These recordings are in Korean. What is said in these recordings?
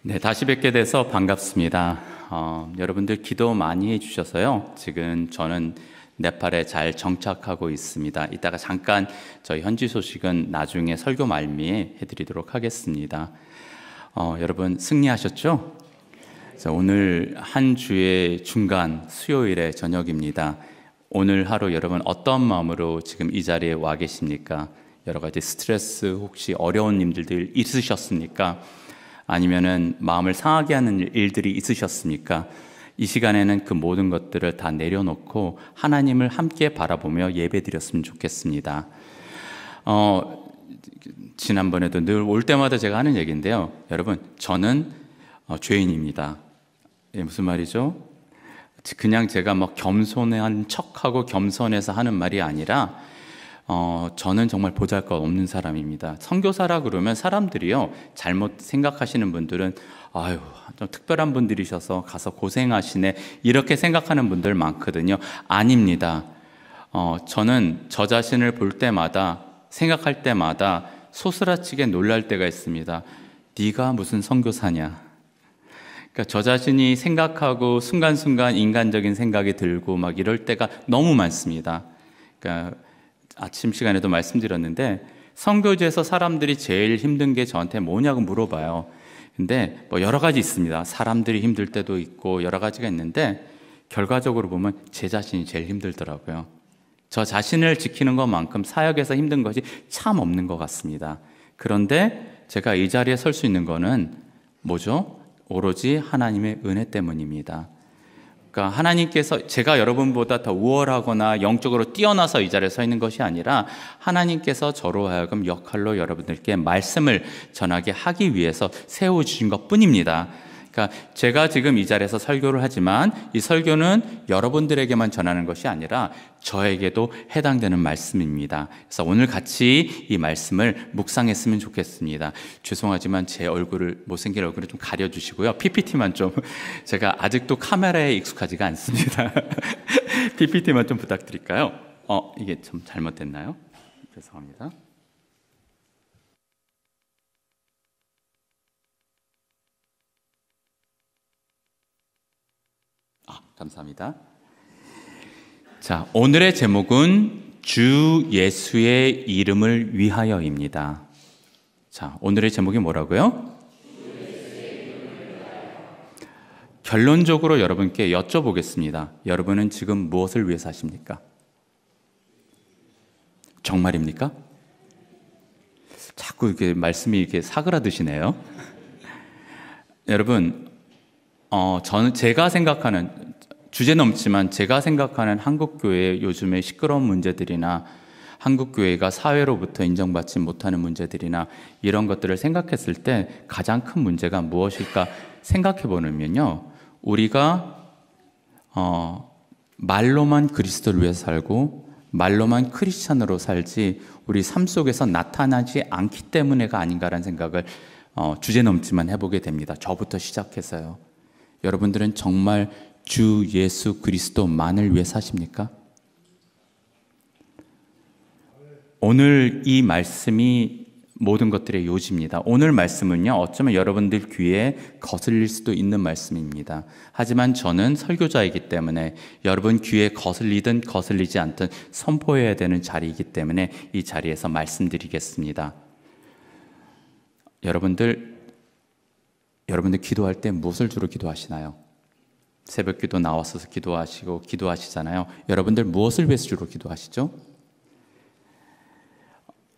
네, 다시 뵙게 돼서 반갑습니다. 여러분들 기도 많이 해주셔서요. 지금 저는 네팔에 잘 정착하고 있습니다. 이따가 잠깐 저희 현지 소식은 나중에 설교 말미에 해드리도록 하겠습니다. 여러분 승리하셨죠? 오늘 한 주의 중간 수요일의 저녁입니다. 오늘 하루 여러분 어떤 마음으로 지금 이 자리에 와 계십니까? 여러 가지 스트레스 혹시 어려운 일들 있으셨습니까? 아니면은 마음을 상하게 하는 일들이 있으셨습니까? 이 시간에는 그 모든 것들을 다 내려놓고 하나님을 함께 바라보며 예배드렸으면 좋겠습니다. 지난번에도 늘 올 때마다 제가 하는 얘기인데요. 여러분, 저는 죄인입니다. 무슨 말이죠? 그냥 제가 뭐 겸손한 척하고 겸손해서 하는 말이 아니라 저는 정말 보잘것없는 사람입니다. 선교사라 그러면 사람들이요, 잘못 생각하시는 분들은 아유, 좀 특별한 분들이셔서 가서 고생하시네 이렇게 생각하는 분들 많거든요. 아닙니다. 저는 저 자신을 볼 때마다, 생각할 때마다 소스라치게 놀랄 때가 있습니다. 네가 무슨 선교사냐? 그러니까 저 자신이 생각하고 순간순간 인간적인 생각이 들고 막 이럴 때가 너무 많습니다. 그러니까 아침 시간에도 말씀드렸는데 선교지에서 사람들이 제일 힘든 게 저한테 뭐냐고 물어봐요. 근데 뭐 여러 가지 있습니다. 사람들이 힘들 때도 있고 여러 가지가 있는데 결과적으로 보면 제 자신이 제일 힘들더라고요. 저 자신을 지키는 것만큼 사역에서 힘든 것이 참 없는 것 같습니다. 그런데 제가 이 자리에 설 수 있는 거는 뭐죠? 오로지 하나님의 은혜 때문입니다. 그러니까 하나님께서 제가 여러분보다 더 우월하거나 영적으로 뛰어나서 이 자리에 서 있는 것이 아니라 하나님께서 저로 하여금 역할로 여러분들께 말씀을 전하게 하기 위해서 세워주신 것뿐입니다. 그러니까 제가 지금 이 자리에서 설교를 하지만 이 설교는 여러분들에게만 전하는 것이 아니라 저에게도 해당되는 말씀입니다. 그래서 오늘 같이 이 말씀을 묵상했으면 좋겠습니다. 죄송하지만 제 얼굴을, 못생긴 얼굴을 좀 가려주시고요. PPT만 좀, 제가 아직도 카메라에 익숙하지가 않습니다. PPT만 좀 부탁드릴까요? 이게 좀 잘못됐나요? 죄송합니다. 감사합니다. 자, 오늘의 제목은 주 예수의 이름을 위하여입니다. 자, 오늘의 제목이 뭐라고요? 결론적으로 여러분께 여쭤보겠습니다. 여러분은 지금 무엇을 위해 사십니까? 정말입니까? 자꾸 이렇게 말씀이 이렇게 사그라드시네요. 여러분, 저는 제가 생각하는, 주제는 없지만 제가 생각하는 한국교회의 요즘의 시끄러운 문제들이나 한국교회가 사회로부터 인정받지 못하는 문제들이나 이런 것들을 생각했을 때 가장 큰 문제가 무엇일까 생각해 보면요, 우리가 말로만 그리스도를 위해 살고 말로만 크리스찬으로 살지 우리 삶 속에서 나타나지 않기 때문에가 아닌가라는 생각을 주제는 없지만 해보게 됩니다. 저부터 시작해서요. 여러분들은 정말 주 예수 그리스도만을 위해 사십니까? 오늘 이 말씀이 모든 것들의 요지입니다. 오늘 말씀은요, 어쩌면 여러분들 귀에 거슬릴 수도 있는 말씀입니다. 하지만 저는 설교자이기 때문에 여러분 귀에 거슬리든 거슬리지 않든 선포해야 되는 자리이기 때문에 이 자리에서 말씀드리겠습니다. 여러분들 기도할 때 무엇을 주로 기도하시나요? 새벽 기도 나와서 기도하시고 기도하시잖아요. 여러분들 무엇을 위해서 주로 기도하시죠?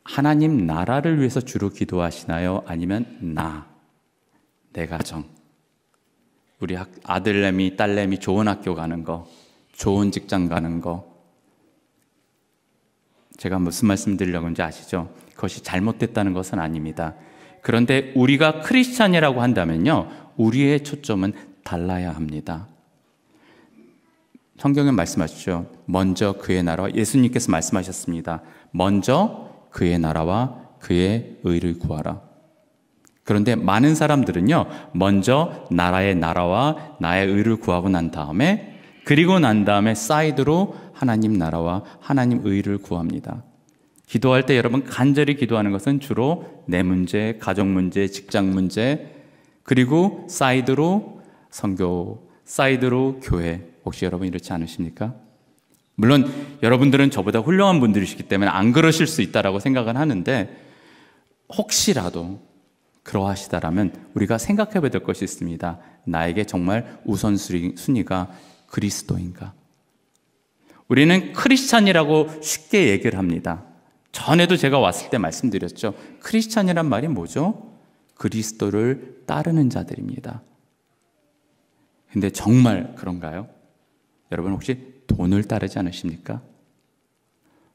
하나님 나라를 위해서 주로 기도하시나요? 아니면 내 가정, 우리 아들내미, 딸내미 좋은 학교 가는 거, 좋은 직장 가는 거. 제가 무슨 말씀 드리려고 하는지 아시죠? 그것이 잘못됐다는 것은 아닙니다. 그런데 우리가 크리스찬이라고 한다면요, 우리의 초점은 달라야 합니다. 성경에 말씀하시죠. 먼저 그의 나라와, 예수님께서 말씀하셨습니다. 먼저 그의 나라와 그의 의를 구하라. 그런데 많은 사람들은요, 먼저 나라의 나라와 나의 의를 구하고 난 다음에, 그리고 난 다음에 사이드로 하나님 나라와 하나님 의를 구합니다. 기도할 때 여러분 간절히 기도하는 것은 주로 내 문제, 가족 문제, 직장 문제, 그리고 사이드로 선교, 사이드로 교회. 혹시 여러분 이렇지 않으십니까? 물론 여러분들은 저보다 훌륭한 분들이시기 때문에 안 그러실 수 있다라고 생각은 하는데, 혹시라도 그러하시다라면 우리가 생각해 봐야 될 것이 있습니다. 나에게 정말 우선순위가 그리스도인가? 우리는 크리스찬이라고 쉽게 얘기를 합니다. 전에도 제가 왔을 때 말씀드렸죠. 크리스찬이란 말이 뭐죠? 그리스도를 따르는 자들입니다. 근데 정말 그런가요? 여러분 혹시 돈을 따르지 않으십니까?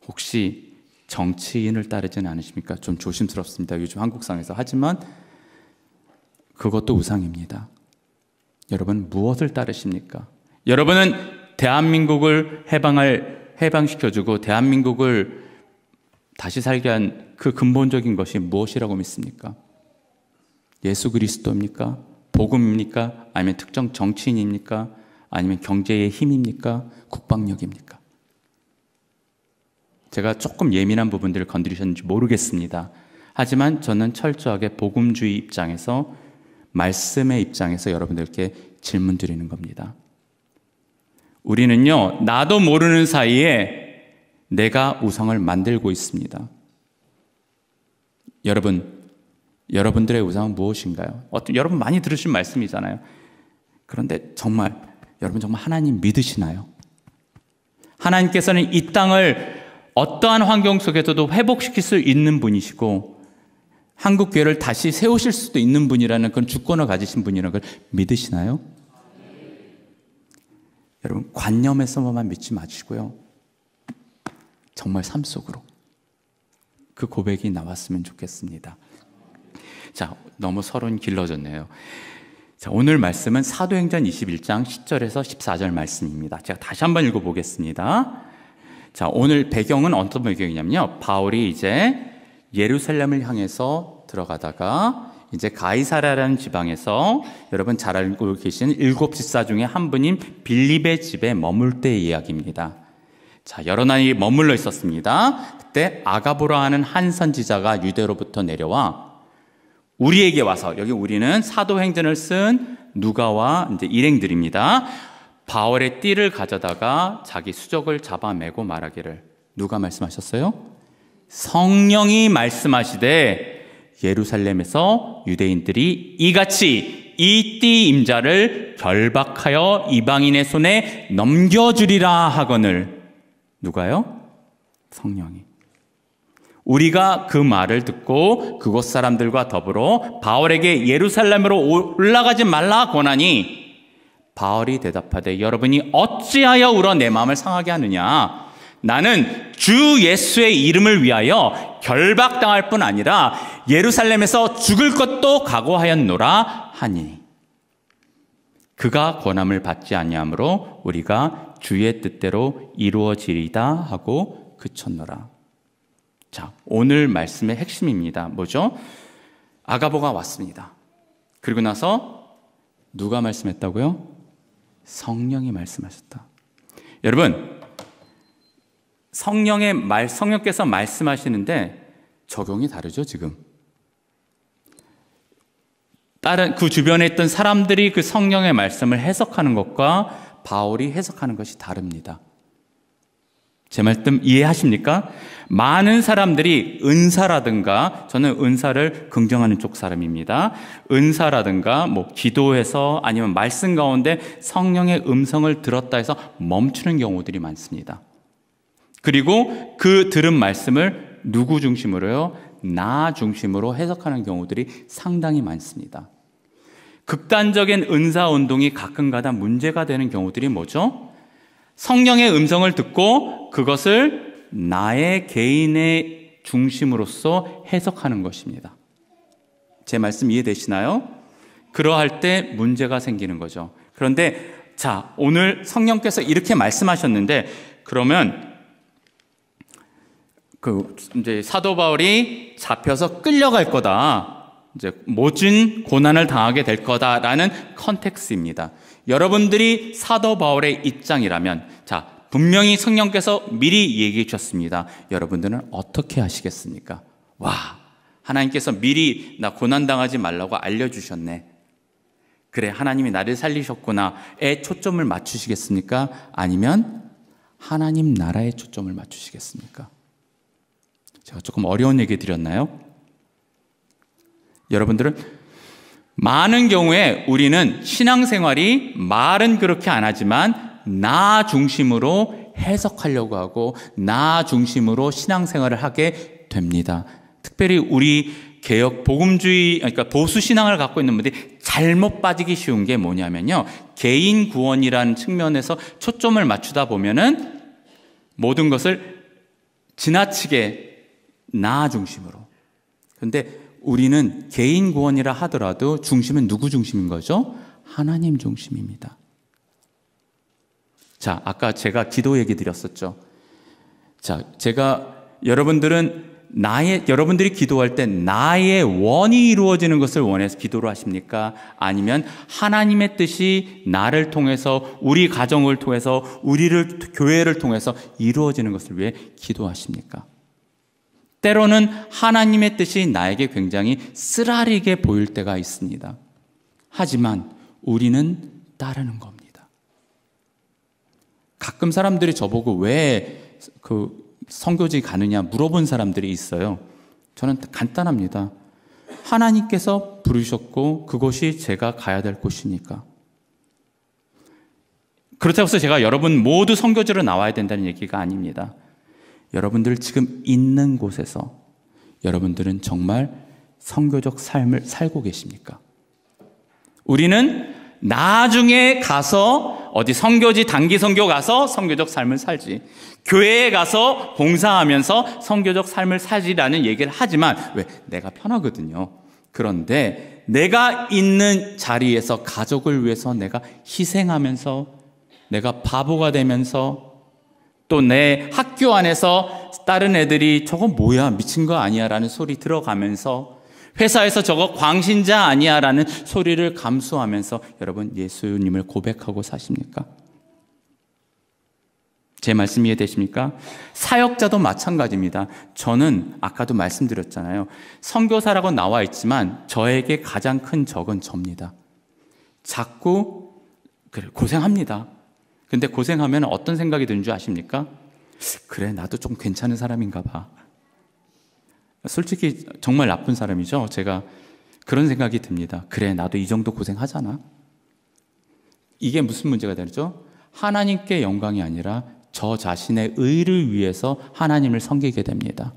혹시 정치인을 따르지는 않으십니까? 좀 조심스럽습니다. 요즘 한국상에서. 하지만 그것도 우상입니다. 여러분 무엇을 따르십니까? 여러분은 대한민국을 해방시켜주고 대한민국을 다시 살게 한 그 근본적인 것이 무엇이라고 믿습니까? 예수 그리스도입니까? 복음입니까? 아니면 특정 정치인입니까? 아니면 경제의 힘입니까? 국방력입니까? 제가 조금 예민한 부분들을 건드리셨는지 모르겠습니다. 하지만 저는 철저하게 복음주의 입장에서, 말씀의 입장에서 여러분들께 질문 드리는 겁니다. 우리는요, 나도 모르는 사이에 내가 우상을 만들고 있습니다. 여러분들의 우상은 무엇인가요? 여러분 많이 들으신 말씀이잖아요. 그런데 여러분 정말 하나님 믿으시나요? 하나님께서는 이 땅을 어떠한 환경 속에서도 회복시킬 수 있는 분이시고 한국교회를 다시 세우실 수도 있는 분이라는 그런 주권을 가지신 분이라는 걸 믿으시나요? 여러분 관념에서만 믿지 마시고요, 정말 삶 속으로 그 고백이 나왔으면 좋겠습니다. 자, 너무 서론 길러졌네요. 자, 오늘 말씀은 사도행전 21장 10절에서 14절 말씀입니다. 제가 다시 한번 읽어보겠습니다. 자, 오늘 배경은 어떤 배경이냐면요, 바울이 이제 예루살렘을 향해서 들어가다가 이제 가이사랴라는 지방에서 여러분 잘 알고 계신 7집사 중에 한 분인 빌립의 집에 머물 때의 이야기입니다. 자, 여러 날이 머물러 있었습니다. 그때 아가보라 하는 한 선지자가 유대로부터 내려와 우리에게 와서, 여기 우리는 사도행전을 쓴 누가와 이제 일행들입니다. 바울의 띠를 가져다가 자기 수족을 잡아매고 말하기를, 누가 말씀하셨어요? 성령이 말씀하시되 예루살렘에서 유대인들이 이같이 이 띠 임자를 결박하여 이방인의 손에 넘겨주리라 하거늘. 누가요? 성령이. 우리가 그 말을 듣고 그곳 사람들과 더불어 바울에게 예루살렘으로 올라가지 말라 권하니, 바울이 대답하되 여러분이 어찌하여 울어 내 마음을 상하게 하느냐? 나는 주 예수의 이름을 위하여 결박당할 뿐 아니라 예루살렘에서 죽을 것도 각오하였노라 하니, 그가 권함을 받지 아니하므로 우리가 주의 뜻대로 이루어지리다 하고 그쳤노라. 자, 오늘 말씀의 핵심입니다. 뭐죠? 아가보가 왔습니다. 그리고 나서 누가 말씀했다고요? 성령이 말씀하셨다. 여러분, 성령께서 말씀하시는데 적용이 다르죠, 지금. 다른 그 주변에 있던 사람들이 그 성령의 말씀을 해석하는 것과 바울이 해석하는 것이 다릅니다. 제 말씀 이해하십니까? 많은 사람들이 은사라든가, 저는 은사를 긍정하는 쪽 사람입니다. 은사라든가 뭐 기도해서 아니면 말씀 가운데 성령의 음성을 들었다 해서 멈추는 경우들이 많습니다. 그리고 그 들은 말씀을 누구 중심으로요? 나 중심으로 해석하는 경우들이 상당히 많습니다. 극단적인 은사 운동이 가끔가다 문제가 되는 경우들이 뭐죠? 성령의 음성을 듣고 그것을 나의 개인의 중심으로서 해석하는 것입니다. 제 말씀 이해되시나요? 그러할 때 문제가 생기는 거죠. 그런데 자, 오늘 성령께서 이렇게 말씀하셨는데, 그러면 이제 사도 바울이 잡혀서 끌려갈 거다, 이제 모진 고난을 당하게 될 거다라는 컨텍스트입니다. 여러분들이 사도 바울의 입장이라면, 자, 분명히 성령께서 미리 얘기해 주셨습니다. 여러분들은 어떻게 하시겠습니까? 와, 하나님께서 미리 나 고난 당하지 말라고 알려주셨네. 그래, 하나님이 나를 살리셨구나에 초점을 맞추시겠습니까? 아니면 하나님 나라에 초점을 맞추시겠습니까? 제가 조금 어려운 얘기 드렸나요? 여러분들은 많은 경우에 우리는 신앙생활이 말은 그렇게 안 하지만 나 중심으로 해석하려고 하고 나 중심으로 신앙생활을 하게 됩니다. 특별히 우리 개혁 복음주의, 그러니까 보수 신앙을 갖고 있는 분들이 잘못 빠지기 쉬운 게 뭐냐면요, 개인 구원이라는 측면에서 초점을 맞추다 보면은 모든 것을 지나치게 나 중심으로. 그런데 우리는 개인 구원이라 하더라도 중심은 누구 중심인 거죠? 하나님 중심입니다. 자, 아까 제가 기도 얘기 드렸었죠. 자, 여러분들이 기도할 때 나의 원이 이루어지는 것을 원해서 기도를 하십니까? 아니면 하나님의 뜻이 나를 통해서, 우리 가정을 통해서, 교회를 통해서 이루어지는 것을 위해 기도하십니까? 때로는 하나님의 뜻이 나에게 굉장히 쓰라리게 보일 때가 있습니다. 하지만 우리는 따르는 겁니다. 가끔 사람들이 저보고 왜 선교지 가느냐 물어본 사람들이 있어요. 저는 간단합니다. 하나님께서 부르셨고 그곳이 제가 가야 될 곳이니까. 그렇다고 해서 제가 여러분 모두 선교지로 나와야 된다는 얘기가 아닙니다. 여러분들 지금 있는 곳에서 여러분들은 정말 선교적 삶을 살고 계십니까? 우리는 나중에 가서 어디 선교지 단기 선교 가서 선교적 삶을 살지, 교회에 가서 봉사하면서 선교적 삶을 살지라는 얘기를 하지만 왜? 내가 편하거든요. 그런데 내가 있는 자리에서 가족을 위해서 내가 희생하면서, 내가 바보가 되면서, 또 내 학교 안에서 다른 애들이 저거 뭐야, 미친 거 아니야 라는 소리 들어가면서, 회사에서 저거 광신자 아니야 라는 소리를 감수하면서 여러분 예수님을 고백하고 사십니까? 제 말씀 이해되십니까? 사역자도 마찬가지입니다. 저는 아까도 말씀드렸잖아요. 선교사라고 나와 있지만 저에게 가장 큰 적은 접니다. 자꾸 고생합니다. 근데 고생하면 어떤 생각이 드는 줄 아십니까? 그래, 나도 좀 괜찮은 사람인가 봐. 솔직히 정말 나쁜 사람이죠. 제가 그런 생각이 듭니다. 그래, 나도 이 정도 고생하잖아. 이게 무슨 문제가 되죠? 하나님께 영광이 아니라 저 자신의 의를 위해서 하나님을 섬기게 됩니다.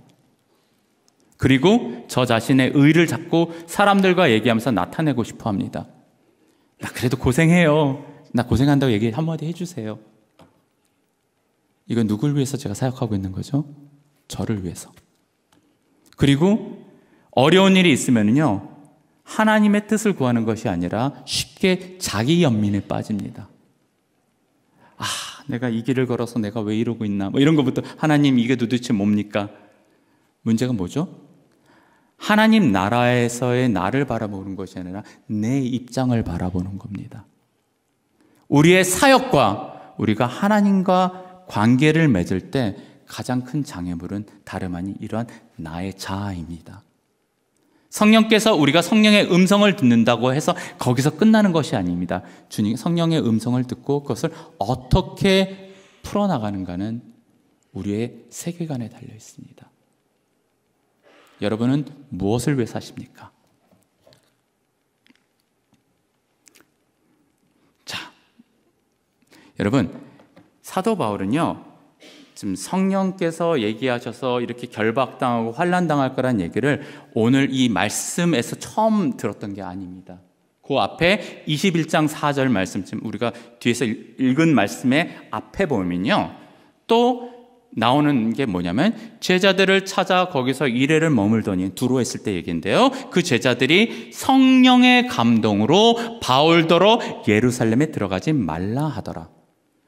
그리고 저 자신의 의를 자꾸 사람들과 얘기하면서 나타내고 싶어 합니다. 나 그래도 고생해요. 나 고생한다고 얘기 한마디 해주세요. 이건 누굴 위해서 제가 사역하고 있는 거죠? 저를 위해서. 그리고 어려운 일이 있으면요, 하나님의 뜻을 구하는 것이 아니라 쉽게 자기 연민에 빠집니다. 아, 내가 이 길을 걸어서 내가 왜 이러고 있나, 뭐 이런 것부터, 하나님 이게 도대체 뭡니까? 문제가 뭐죠? 하나님 나라에서의 나를 바라보는 것이 아니라 내 입장을 바라보는 겁니다. 우리의 사역과 우리가 하나님과 관계를 맺을 때 가장 큰 장애물은 다름 아닌 이러한 나의 자아입니다. 성령께서 우리가 성령의 음성을 듣는다고 해서 거기서 끝나는 것이 아닙니다. 주님, 성령의 음성을 듣고 그것을 어떻게 풀어나가는가는 우리의 세계관에 달려 있습니다. 여러분은 무엇을 위해 사십니까? 자, 여러분, 사도 바울은요, 지금 성령께서 얘기하셔서 이렇게 결박당하고 환난당할 거란 얘기를 오늘 이 말씀에서 처음 들었던 게 아닙니다. 그 앞에 21장 4절 말씀, 지금 우리가 뒤에서 읽은 말씀의 앞에 보면요, 또 나오는 게 뭐냐면 제자들을 찾아 거기서 이래를 머물더니, 두로 했을 때 얘기인데요, 그 제자들이 성령의 감동으로 바울더러 예루살렘에 들어가지 말라 하더라.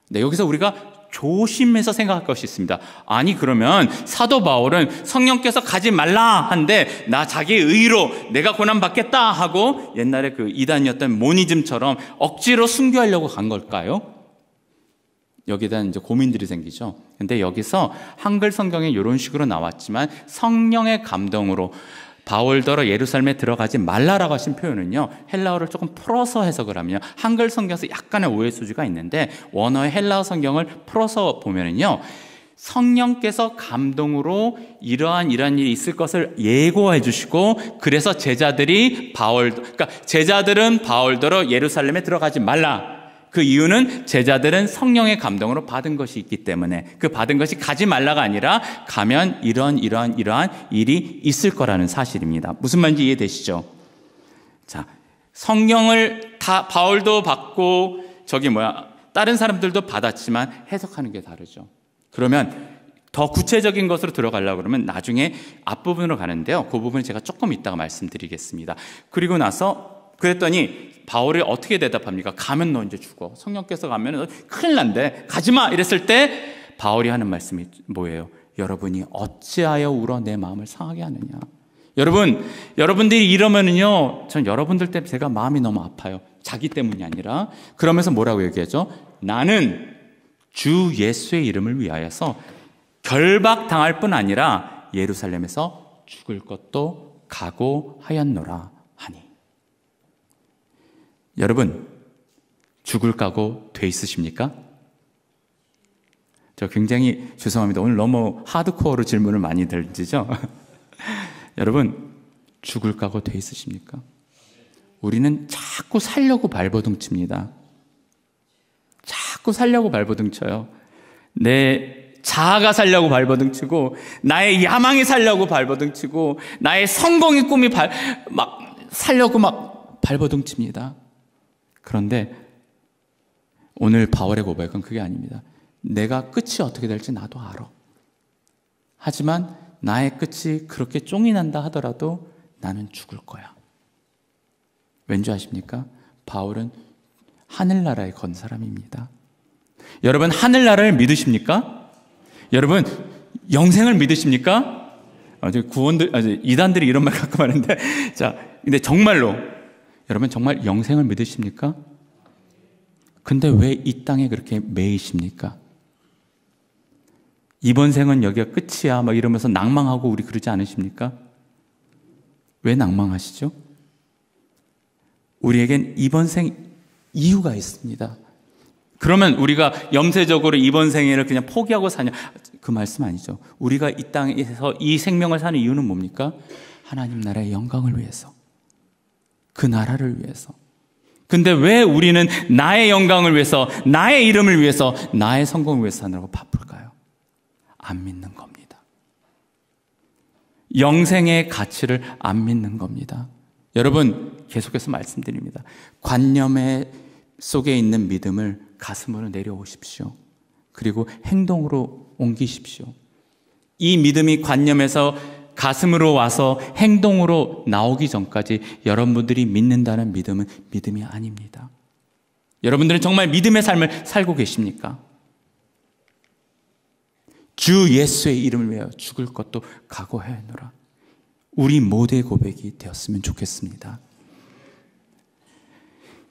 네, 여기서 우리가 조심해서 생각할 것이 있습니다. 아니, 그러면 사도 바울은 성령께서 가지 말라 한데 나 자기 의로 내가 고난받겠다 하고 옛날에 그 이단이었던 모니즘처럼 억지로 순교하려고 간 걸까요? 여기에 대한 이제 고민들이 생기죠. 근데 여기서 한글 성경에 이런 식으로 나왔지만 성령의 감동으로 바울더러 예루살렘에 들어가지 말라라고 하신 표현은요, 헬라어를 조금 풀어서 해석을 하면요, 한글 성경에서 약간의 오해 소지가 있는데 원어의 헬라어 성경을 풀어서 보면은요, 성령께서 감동으로 이러한 일이 있을 것을 예고해 주시고, 그래서 제자들은 바울더러 예루살렘에 들어가지 말라. 그 이유는 제자들은 성령의 감동으로 받은 것이 있기 때문에, 그 받은 것이 가지 말라가 아니라 가면 이러한 일이 있을 거라는 사실입니다. 무슨 말인지 이해되시죠? 자, 성령을 다 바울도 받고 다른 사람들도 받았지만 해석하는 게 다르죠. 그러면 더 구체적인 것으로 들어가려고 그러면 나중에 앞부분으로 가는데요, 그 부분은 제가 조금 이따가 말씀드리겠습니다. 그리고 나서 그랬더니 바울이 어떻게 대답합니까? 가면 너 이제 죽어. 성령께서 가면 큰일 난대. 가지마! 이랬을 때 바울이 하는 말씀이 뭐예요? 여러분이 어찌하여 울어 내 마음을 상하게 하느냐. 여러분들이 이러면은요, 전 여러분들 때문에 제가 마음이 너무 아파요. 자기 때문이 아니라. 그러면서 뭐라고 얘기하죠? 나는 주 예수의 이름을 위하여서 결박당할 뿐 아니라 예루살렘에서 죽을 것도 각오하였노라 하니. 여러분, 죽을 각오 돼 있으십니까? 저 굉장히 죄송합니다. 오늘 너무 하드코어로 질문을 많이 던지죠? 여러분, 죽을 각오 돼 있으십니까? 우리는 자꾸 살려고 발버둥 칩니다. 자꾸 살려고 발버둥 쳐요. 내 자아가 살려고 발버둥 치고, 나의 야망이 살려고 발버둥 치고, 나의 성공의 꿈이 살려고 발버둥 칩니다. 그런데 오늘 바울의 고백은 그게 아닙니다. 내가 끝이 어떻게 될지 나도 알아. 하지만 나의 끝이 그렇게 쫑이 난다 하더라도 나는 죽을 거야. 왠지 아십니까? 바울은 하늘나라에 건 사람입니다. 여러분, 하늘나라를 믿으십니까? 여러분, 영생을 믿으십니까? 이단들이 이런 말 가끔 하는데, 근데 정말로 여러분, 정말 영생을 믿으십니까? 근데 왜 이 땅에 그렇게 매이십니까? 이번 생은 여기가 끝이야 이러면서 낭망하고 우리 그러지 않으십니까? 왜 낭망하시죠? 우리에겐 이번 생 이유가 있습니다. 그러면 우리가 염세적으로 이번 생애를 그냥 포기하고 사냐? 그 말씀 아니죠. 우리가 이 땅에서 이 생명을 사는 이유는 뭡니까? 하나님 나라의 영광을 위해서, 그 나라를 위해서. 근데 왜 우리는 나의 영광을 위해서, 나의 이름을 위해서, 나의 성공을 위해서 사느라고 바쁠까요? 안 믿는 겁니다. 영생의 가치를 안 믿는 겁니다. 여러분, 계속해서 말씀드립니다. 관념 속에 있는 믿음을 가슴으로 내려오십시오. 그리고 행동으로 옮기십시오. 이 믿음이 관념에서 가슴으로 와서 행동으로 나오기 전까지 여러분들이 믿는다는 믿음은 믿음이 아닙니다. 여러분들은 정말 믿음의 삶을 살고 계십니까? 주 예수의 이름을 위하여 죽을 것도 각오하였노라. 우리 모두의 고백이 되었으면 좋겠습니다.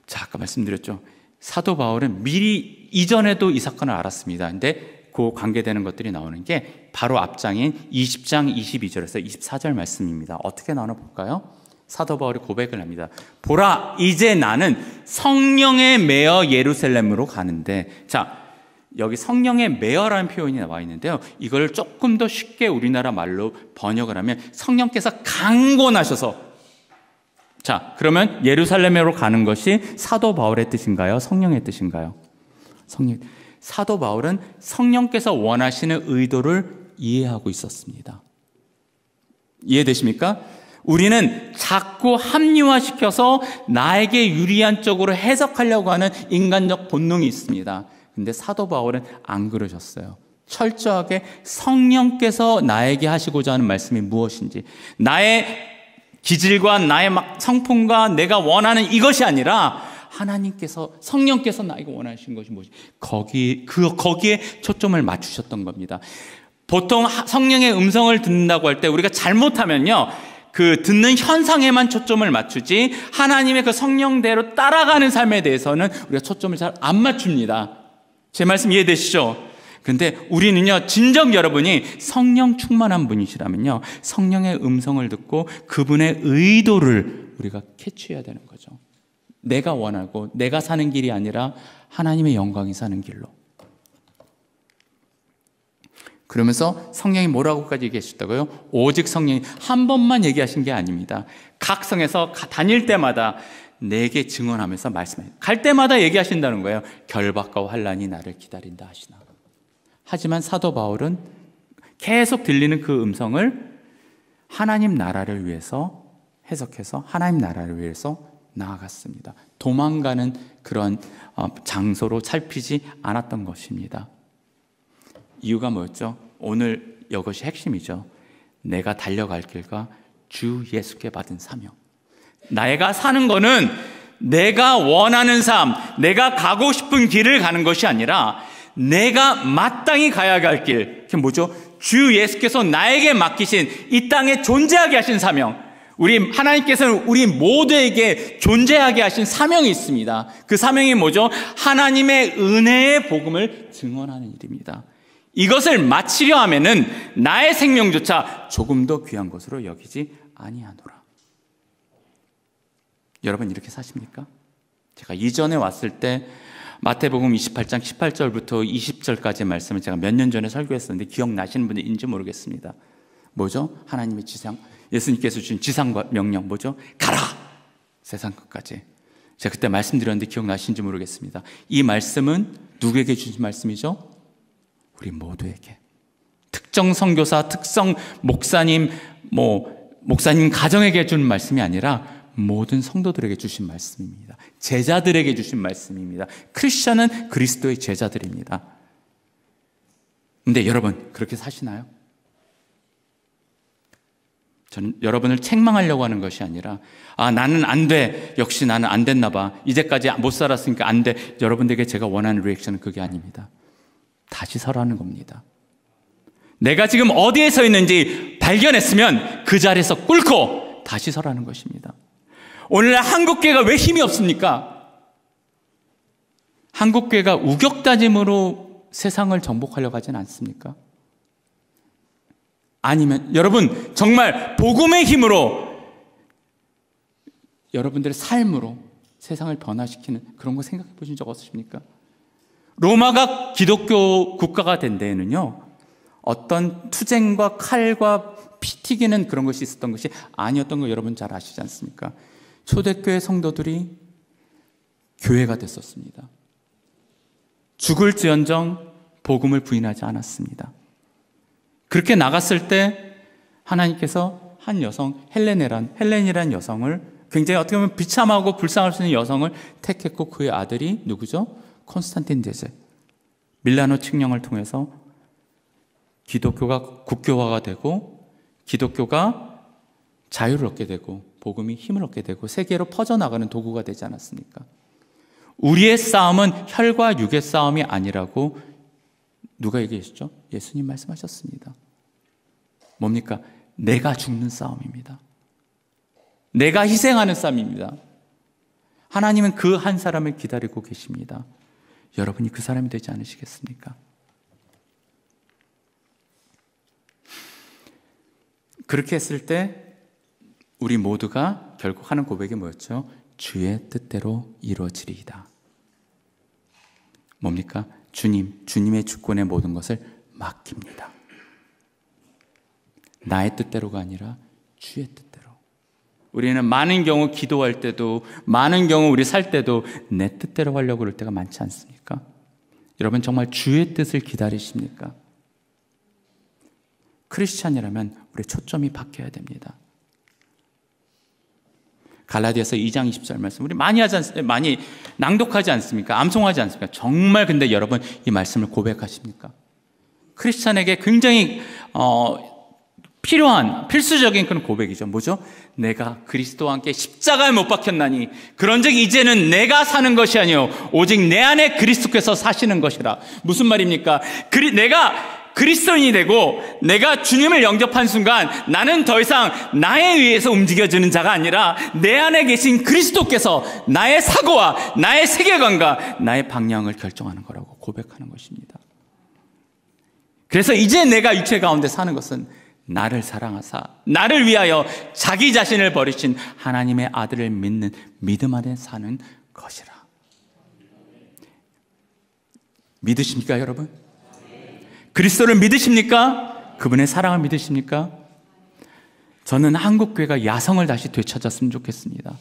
자, 아까 말씀드렸죠. 사도 바울은 미리 이전에도 이 사건을 알았습니다. 근데 그 관계되는 것들이 나오는 게 바로 앞장인 20장 22절에서 24절 말씀입니다. 어떻게 나오나 볼까요? 사도 바울이 고백을 합니다. 보라, 이제 나는 성령에 매여 예루살렘으로 가는데. 자, 여기 성령에 매여라는 표현이 나와 있는데요, 이걸 조금 더 쉽게 우리나라 말로 번역을 하면 성령께서 강권하셔서. 자, 그러면 예루살렘으로 가는 것이 사도 바울의 뜻인가요? 성령의 뜻인가요? 사도 바울은 성령께서 원하시는 의도를 이해하고 있었습니다. 이해되십니까? 우리는 자꾸 합리화시켜서 나에게 유리한 쪽으로 해석하려고 하는 인간적 본능이 있습니다. 근데 사도 바울은 안 그러셨어요. 철저하게 성령께서 나에게 하시고자 하는 말씀이 무엇인지, 나의 기질과 나의 성품과 내가 원하는 이것이 아니라 하나님께서, 성령께서 나에게 원하신 것이 무엇이, 거기에 초점을 맞추셨던 겁니다. 보통 성령의 음성을 듣는다고 할 때 우리가 잘못하면요, 그 듣는 현상에만 초점을 맞추지 하나님의 그 성령대로 따라가는 삶에 대해서는 우리가 초점을 잘 안 맞춥니다. 제 말씀 이해되시죠? 근데 우리는요, 진정 여러분이 성령 충만한 분이시라면요, 성령의 음성을 듣고 그분의 의도를 우리가 캐치해야 되는 거죠. 내가 원하고 내가 사는 길이 아니라 하나님의 영광이 사는 길로. 그러면서 성령이 뭐라고까지 얘기하셨다고요? 오직 성령이 한 번만 얘기하신 게 아닙니다. 각 성에서 다닐 때마다 내게 증언하면서 말씀해요. 갈 때마다 얘기하신다는 거예요. 결박과 환난이 나를 기다린다 하시나. 하지만 사도 바울은 계속 들리는 그 음성을 하나님 나라를 위해서 해석해서 하나님 나라를 위해서 나아갔습니다. 도망가는 그런 장소로 살피지 않았던 것입니다. 이유가 뭐였죠? 오늘 이것이 핵심이죠. 내가 달려갈 길과 주 예수께 받은 사명. 내가 사는 거는 내가 원하는 삶, 내가 가고 싶은 길을 가는 것이 아니라 내가 마땅히 가야 할 길. 그게 뭐죠? 주 예수께서 나에게 맡기신 이 땅에 존재하게 하신 사명. 하나님께서는 우리 모두에게 존재하게 하신 사명이 있습니다. 그 사명이 뭐죠? 하나님의 은혜의 복음을 증언하는 일입니다. 이것을 마치려 하면은 나의 생명조차 조금 더 귀한 것으로 여기지 아니하노라. 여러분 이렇게 사십니까? 제가 이전에 왔을 때 마태복음 28장 18절부터 20절까지의 말씀을 제가 몇 년 전에 설교했었는데 기억나시는 분들인지 모르겠습니다. 뭐죠? 하나님의 예수님께서 주신 지상과 명령 뭐죠? 가라! 세상 끝까지. 제가 그때 말씀드렸는데 기억나시는지 모르겠습니다. 이 말씀은 누구에게 주신 말씀이죠? 우리 모두에게. 특정 선교사, 특정 목사님, 목사님 가정에게 주는 말씀이 아니라 모든 성도들에게 주신 말씀입니다. 제자들에게 주신 말씀입니다. 크리스천은 그리스도의 제자들입니다. 근데 여러분 그렇게 사시나요? 저는 여러분을 책망하려고 하는 것이 아니라 나는 안 돼. 역시 나는 안 됐나 봐. 이제까지 못 살았으니까 안 돼. 여러분들에게 제가 원하는 리액션은 그게 아닙니다. 다시 서라는 겁니다. 내가 지금 어디에 서 있는지 발견했으면 그 자리에서 꿇고 다시 서라는 것입니다. 오늘날 한국교회가 왜 힘이 없습니까? 한국교회가 우격다짐으로 세상을 정복하려고 하진 않습니까? 아니면 여러분 정말 복음의 힘으로 여러분들의 삶으로 세상을 변화시키는 그런 거 생각해 보신 적 없으십니까? 로마가 기독교 국가가 된 데에는요, 어떤 투쟁과 칼과 피 튀기는 그런 것이 있었던 것이 아니었던 거 여러분 잘 아시지 않습니까? 초대교회 성도들이 교회가 됐었습니다. 죽을지언정 복음을 부인하지 않았습니다. 그렇게 나갔을 때 하나님께서 한 여성 헬렌이란 여성을 굉장히 어떻게 보면 비참하고 불쌍할 수 있는 여성을 택했고 그의 아들이 누구죠? 콘스탄틴 제제. 밀라노 칙령을 통해서 기독교가 국교화가 되고 기독교가 자유를 얻게 되고 복음이 힘을 얻게 되고 세계로 퍼져나가는 도구가 되지 않았습니까? 우리의 싸움은 혈과 육의 싸움이 아니라고 누가 얘기했죠? 예수님 말씀하셨습니다. 뭡니까? 내가 죽는 싸움입니다. 내가 희생하는 싸움입니다. 하나님은 그 한 사람을 기다리고 계십니다. 여러분이 그 사람이 되지 않으시겠습니까? 그렇게 했을 때 우리 모두가 결국 하는 고백이 뭐였죠? 주의 뜻대로 이루어지리이다. 뭡니까? 주님의 주권의 모든 것을 맡깁니다. 나의 뜻대로가 아니라 주의 뜻대로. 우리는 많은 경우 기도할 때도 많은 경우 우리 살 때도 내 뜻대로 하려고 그럴 때가 많지 않습니까? 여러분 정말 주의 뜻을 기다리십니까? 크리스찬이라면 우리의 초점이 바뀌어야 됩니다. 갈라디아서 2장 20절 말씀 우리 많이 낭독하지 않습니까? 암송하지 않습니까? 정말 근데 여러분 이 말씀을 고백하십니까? 크리스찬에게 굉장히 필요한 필수적인 그런 고백이죠. 뭐죠? 내가 그리스도와 함께 십자가에 못 박혔나니 그런즉 이제는 내가 사는 것이 아니요 오직 내 안에 그리스도께서 사시는 것이라. 무슨 말입니까? 내가 그리스도인이 되고 내가 주님을 영접한 순간 나는 더 이상 나에 의해서 움직여지는 자가 아니라 내 안에 계신 그리스도께서 나의 사고와 나의 세계관과 나의 방향을 결정하는 거라고 고백하는 것입니다. 그래서 이제 내가 육체 가운데 사는 것은 나를 사랑하사 나를 위하여 자기 자신을 버리신 하나님의 아들을 믿는 믿음 안에 사는 것이라. 믿으십니까, 여러분? 그리스도를 믿으십니까? 그분의 사랑을 믿으십니까? 저는 한국교회가 야성을 다시 되찾았으면 좋겠습니다.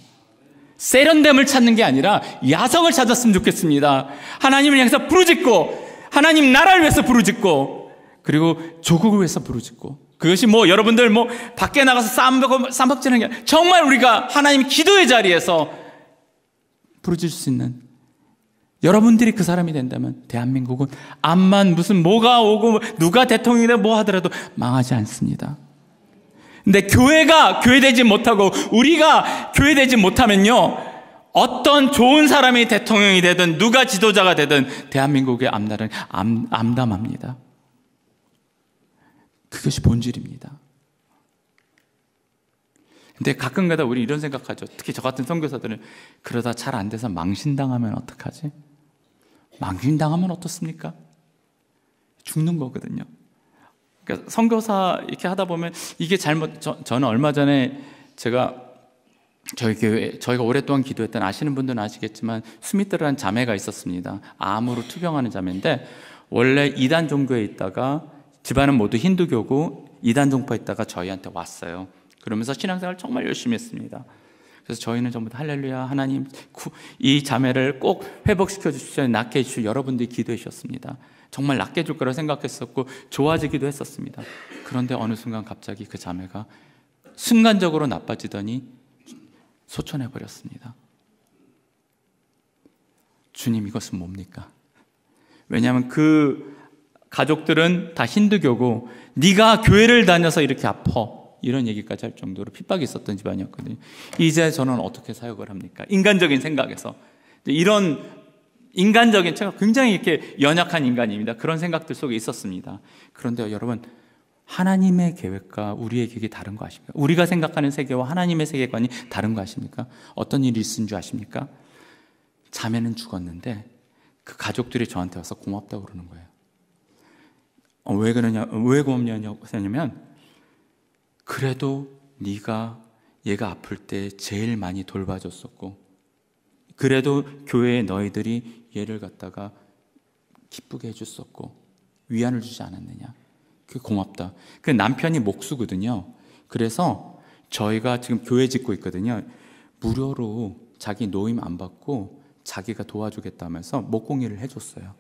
세련됨을 찾는 게 아니라 야성을 찾았으면 좋겠습니다. 하나님을 향해서 부르짖고, 하나님 나라를 위해서 부르짖고, 그리고 조국을 위해서 부르짖고, 그것이 여러분들 밖에 나가서 쌈박지는 게 아니라 정말 우리가 하나님 기도의 자리에서 부르짖을 수 있는 여러분들이 그 사람이 된다면 대한민국은 암만 무슨 뭐가 오고 누가 대통령이 되고 뭐 하더라도 망하지 않습니다. 근데 교회가 교회되지 못하고 우리가 교회되지 못하면요, 어떤 좋은 사람이 대통령이 되든 누가 지도자가 되든 대한민국의 앞날은 암담합니다. 그것이 본질입니다. 근데 가끔가다 우리 이런 생각하죠. 특히 저 같은 선교사들은 그러다 잘 안 돼서 망신당하면 어떡하지? 망신당하면 어떻습니까? 죽는 거거든요. 그러니까 선교사 이렇게 하다 보면 이게 저는 얼마 전에 저희 교회, 저희가 오랫동안 기도했던, 아시는 분들은 아시겠지만 스미트라는 자매가 있었습니다. 암으로 투병하는 자매인데 원래 이단 종교에 있다가 집안은 모두 힌두교고 이단 종파에 있다가 저희한테 왔어요. 그러면서 신앙생활을 정말 열심히 했습니다. 그래서 저희는 전부 다 할렐루야, 하나님 이 자매를 꼭 회복시켜 주십시오, 낫게 해주시오, 여러분들이 기도해 주셨습니다. 정말 낫게 해줄 거라 생각했었고 좋아지기도 했었습니다. 그런데 어느 순간 갑자기 그 자매가 순간적으로 나빠지더니 소천해버렸습니다. 주님, 이것은 뭡니까? 왜냐하면 그 가족들은 다 힌두교고 네가 교회를 다녀서 이렇게 아파, 이런 얘기까지 할 정도로 핍박이 있었던 집안이었거든요. 이제 저는 어떻게 사역을 합니까? 인간적인 생각에서. 이런 인간적인, 제가 굉장히 이렇게 연약한 인간입니다. 그런 생각들 속에 있었습니다. 그런데 여러분, 하나님의 계획과 우리의 계획이 다른 거 아십니까? 우리가 생각하는 세계와 하나님의 세계관이 다른 거 아십니까? 어떤 일이 있은 줄 아십니까? 자매는 죽었는데 그 가족들이 저한테 와서 고맙다고 그러는 거예요. 왜 고맙냐고 하냐면, 그래도 네가 얘가 아플 때 제일 많이 돌봐줬었고, 그래도 교회에 너희들이 얘를 갖다가 기쁘게 해줬었고 위안을 주지 않았느냐. 그게 고맙다. 그 남편이 목수거든요. 그래서 저희가 지금 교회 짓고 있거든요. 무료로 자기 노임 안 받고 자기가 도와주겠다면서 목공일을 해줬어요.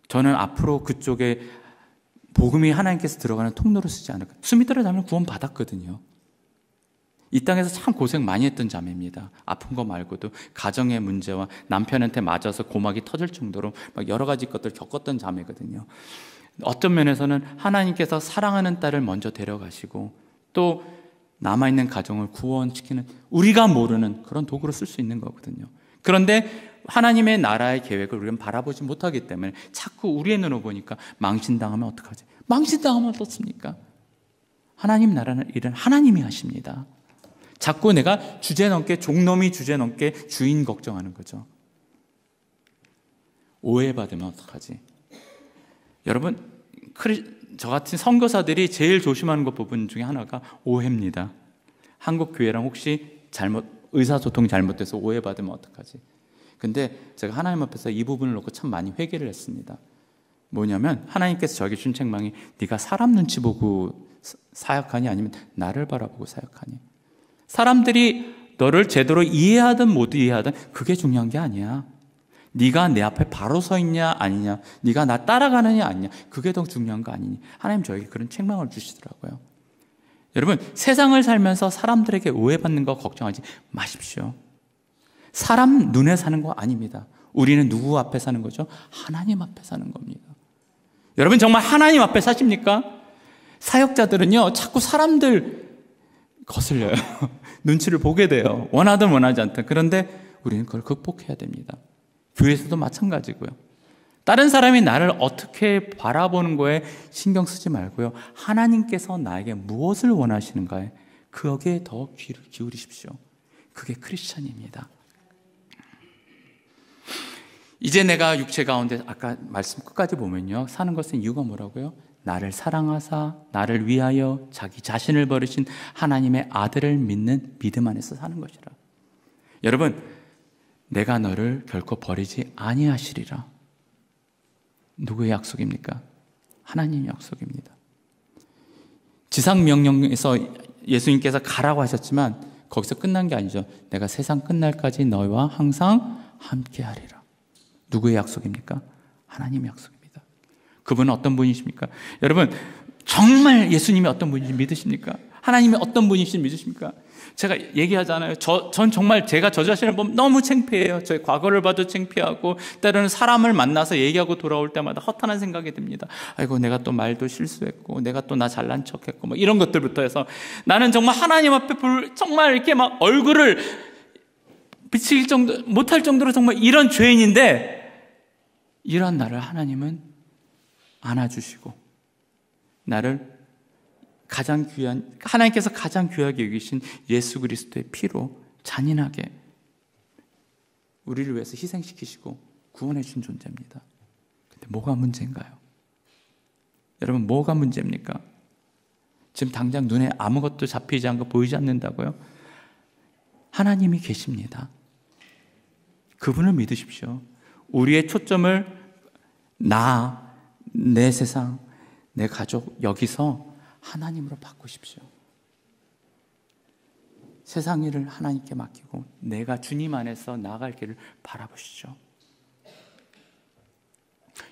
저는 앞으로 그쪽에 복음이 하나님께서 들어가는 통로로 쓰지 않을까. 스미트라 자매는 구원 받았거든요. 이 땅에서 참 고생 많이 했던 자매입니다. 아픈 거 말고도 가정의 문제와 남편한테 맞아서 고막이 터질 정도로 막 여러 가지 것들을 겪었던 자매거든요. 어떤 면에서는 하나님께서 사랑하는 딸을 먼저 데려가시고 또 남아있는 가정을 구원시키는, 우리가 모르는 그런 도구로 쓸 수 있는 거거든요. 그런데 하나님의 나라의 계획을 우리는 바라보지 못하기 때문에 자꾸 우리의 눈으로 보니까 망신당하면 어떡하지? 망신당하면 어떻습니까? 하나님 나라는 일은 하나님이 하십니다. 자꾸 내가 주제넘게, 종놈이 주제넘게 주인 걱정하는 거죠. 오해받으면 어떡하지? 여러분, 저 같은 선교사들이 제일 조심하는 것 부분 중에 하나가 오해입니다. 한국 교회랑 혹시 의사소통이 잘못돼서 오해받으면 어떡하지? 근데 제가 하나님 앞에서 이 부분을 놓고 참 많이 회개를 했습니다. 뭐냐면 하나님께서 저에게 준 책망이 네가 사람 눈치 보고 사역하니 아니면 나를 바라보고 사역하니. 사람들이 너를 제대로 이해하든 못 이해하든 그게 중요한 게 아니야. 네가 내 앞에 바로 서 있냐 아니냐, 네가 나 따라가느냐 아니냐, 그게 더 중요한 거 아니니. 하나님 저에게 그런 책망을 주시더라고요. 여러분, 세상을 살면서 사람들에게 오해받는 거 걱정하지 마십시오. 사람 눈에 사는 거 아닙니다. 우리는 누구 앞에 사는 거죠? 하나님 앞에 사는 겁니다. 여러분, 정말 하나님 앞에 사십니까? 사역자들은요, 자꾸 사람들 거슬려요. 눈치를 보게 돼요. 원하든 원하지 않든. 그런데 우리는 그걸 극복해야 됩니다. 교회에서도 마찬가지고요. 다른 사람이 나를 어떻게 바라보는 거에 신경 쓰지 말고요. 하나님께서 나에게 무엇을 원하시는가에 거기에 더 귀를 기울이십시오. 그게 크리스찬입니다. 이제 내가 육체 가운데 아까 말씀 끝까지 보면요, 사는 것은 이유가 뭐라고요? 나를 사랑하사 나를 위하여 자기 자신을 버리신 하나님의 아들을 믿는 믿음 안에서 사는 것이라. 여러분, 내가 너를 결코 버리지 아니하시리라. 누구의 약속입니까? 하나님의 약속입니다. 지상명령에서 예수님께서 가라고 하셨지만 거기서 끝난 게 아니죠. 내가 세상 끝날까지 너희와 항상 함께하리라. 누구의 약속입니까? 하나님의 약속입니다. 그분은 어떤 분이십니까? 여러분, 정말 예수님이 어떤 분인지 믿으십니까? 하나님이 어떤 분이신지 믿으십니까? 제가 얘기하잖아요. 전 정말 제가 저 자신을 보면 너무 창피해요. 저의 과거를 봐도 창피하고, 때로는 사람을 만나서 얘기하고 돌아올 때마다 허탄한 생각이 듭니다. 아이고, 내가 또 말도 실수했고, 내가 또 나 잘난 척했고, 뭐 이런 것들부터 해서 나는 정말 하나님 앞에 정말 이렇게 막 얼굴을 비칠 정도, 못할 정도로 정말 이런 죄인인데, 이런 나를 하나님은 안아주시고, 나를 가장 귀한, 하나님께서 가장 귀하게 여기신 예수 그리스도의 피로 잔인하게 우리를 위해서 희생시키시고 구원해 주신 존재입니다. 근데 뭐가 문제인가요? 여러분, 뭐가 문제입니까? 지금 당장 눈에 아무것도 잡히지 않고 보이지 않는다고요? 하나님이 계십니다. 그분을 믿으십시오. 우리의 초점을 내 세상, 내 가족, 여기서 하나님으로 바꾸십시오. 세상 일을 하나님께 맡기고 내가 주님 안에서 나아갈 길을 바라보시죠.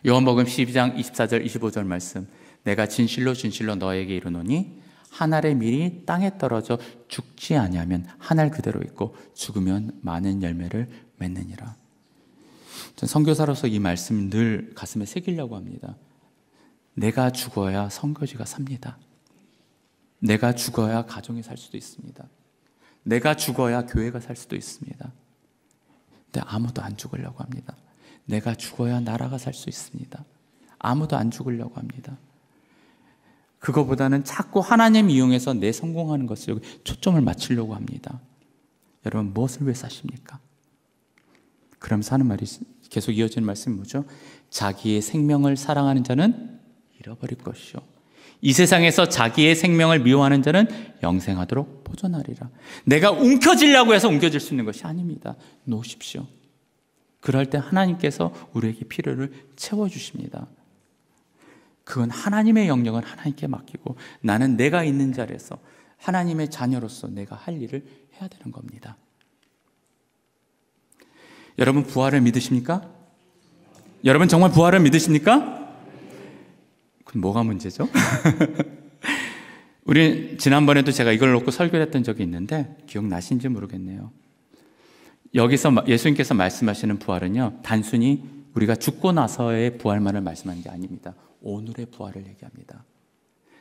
요한복음 12장 24절 25절 말씀, 내가 진실로 진실로 너에게 이르노니 한 알의 밀이 땅에 떨어져 죽지 아니하면 한 알 그대로 있고 죽으면 많은 열매를 맺느니라. 전 선교사로서 이 말씀 늘 가슴에 새기려고 합니다. 내가 죽어야 선교지가 삽니다. 내가 죽어야 가정이 살 수도 있습니다. 내가 죽어야 교회가 살 수도 있습니다. 근데 아무도 안 죽으려고 합니다. 내가 죽어야 나라가 살 수 있습니다. 아무도 안 죽으려고 합니다. 그거보다는 자꾸 하나님 이용해서 내 성공하는 것을 여기 초점을 맞추려고 합니다. 여러분, 무엇을 위해 사십니까? 그러면서 하는 말이 계속 이어지는 말씀이 뭐죠? 자기의 생명을 사랑하는 자는 잃어버릴 것이요, 이 세상에서 자기의 생명을 미워하는 자는 영생하도록 보존하리라. 내가 움켜쥐려고 해서 움켜질 수 있는 것이 아닙니다. 놓으십시오. 그럴 때 하나님께서 우리에게 필요를 채워주십니다. 그건 하나님의 영역은 하나님께 맡기고 나는 내가 있는 자리에서 하나님의 자녀로서 내가 할 일을 해야 되는 겁니다. 여러분, 부활을 믿으십니까? 여러분, 정말 부활을 믿으십니까? 그럼 뭐가 문제죠? 우리 지난번에도 제가 이걸 놓고 설교를 했던 적이 있는데 기억나신지 모르겠네요. 여기서 예수님께서 말씀하시는 부활은요, 단순히 우리가 죽고 나서의 부활만을 말씀하는 게 아닙니다. 오늘의 부활을 얘기합니다.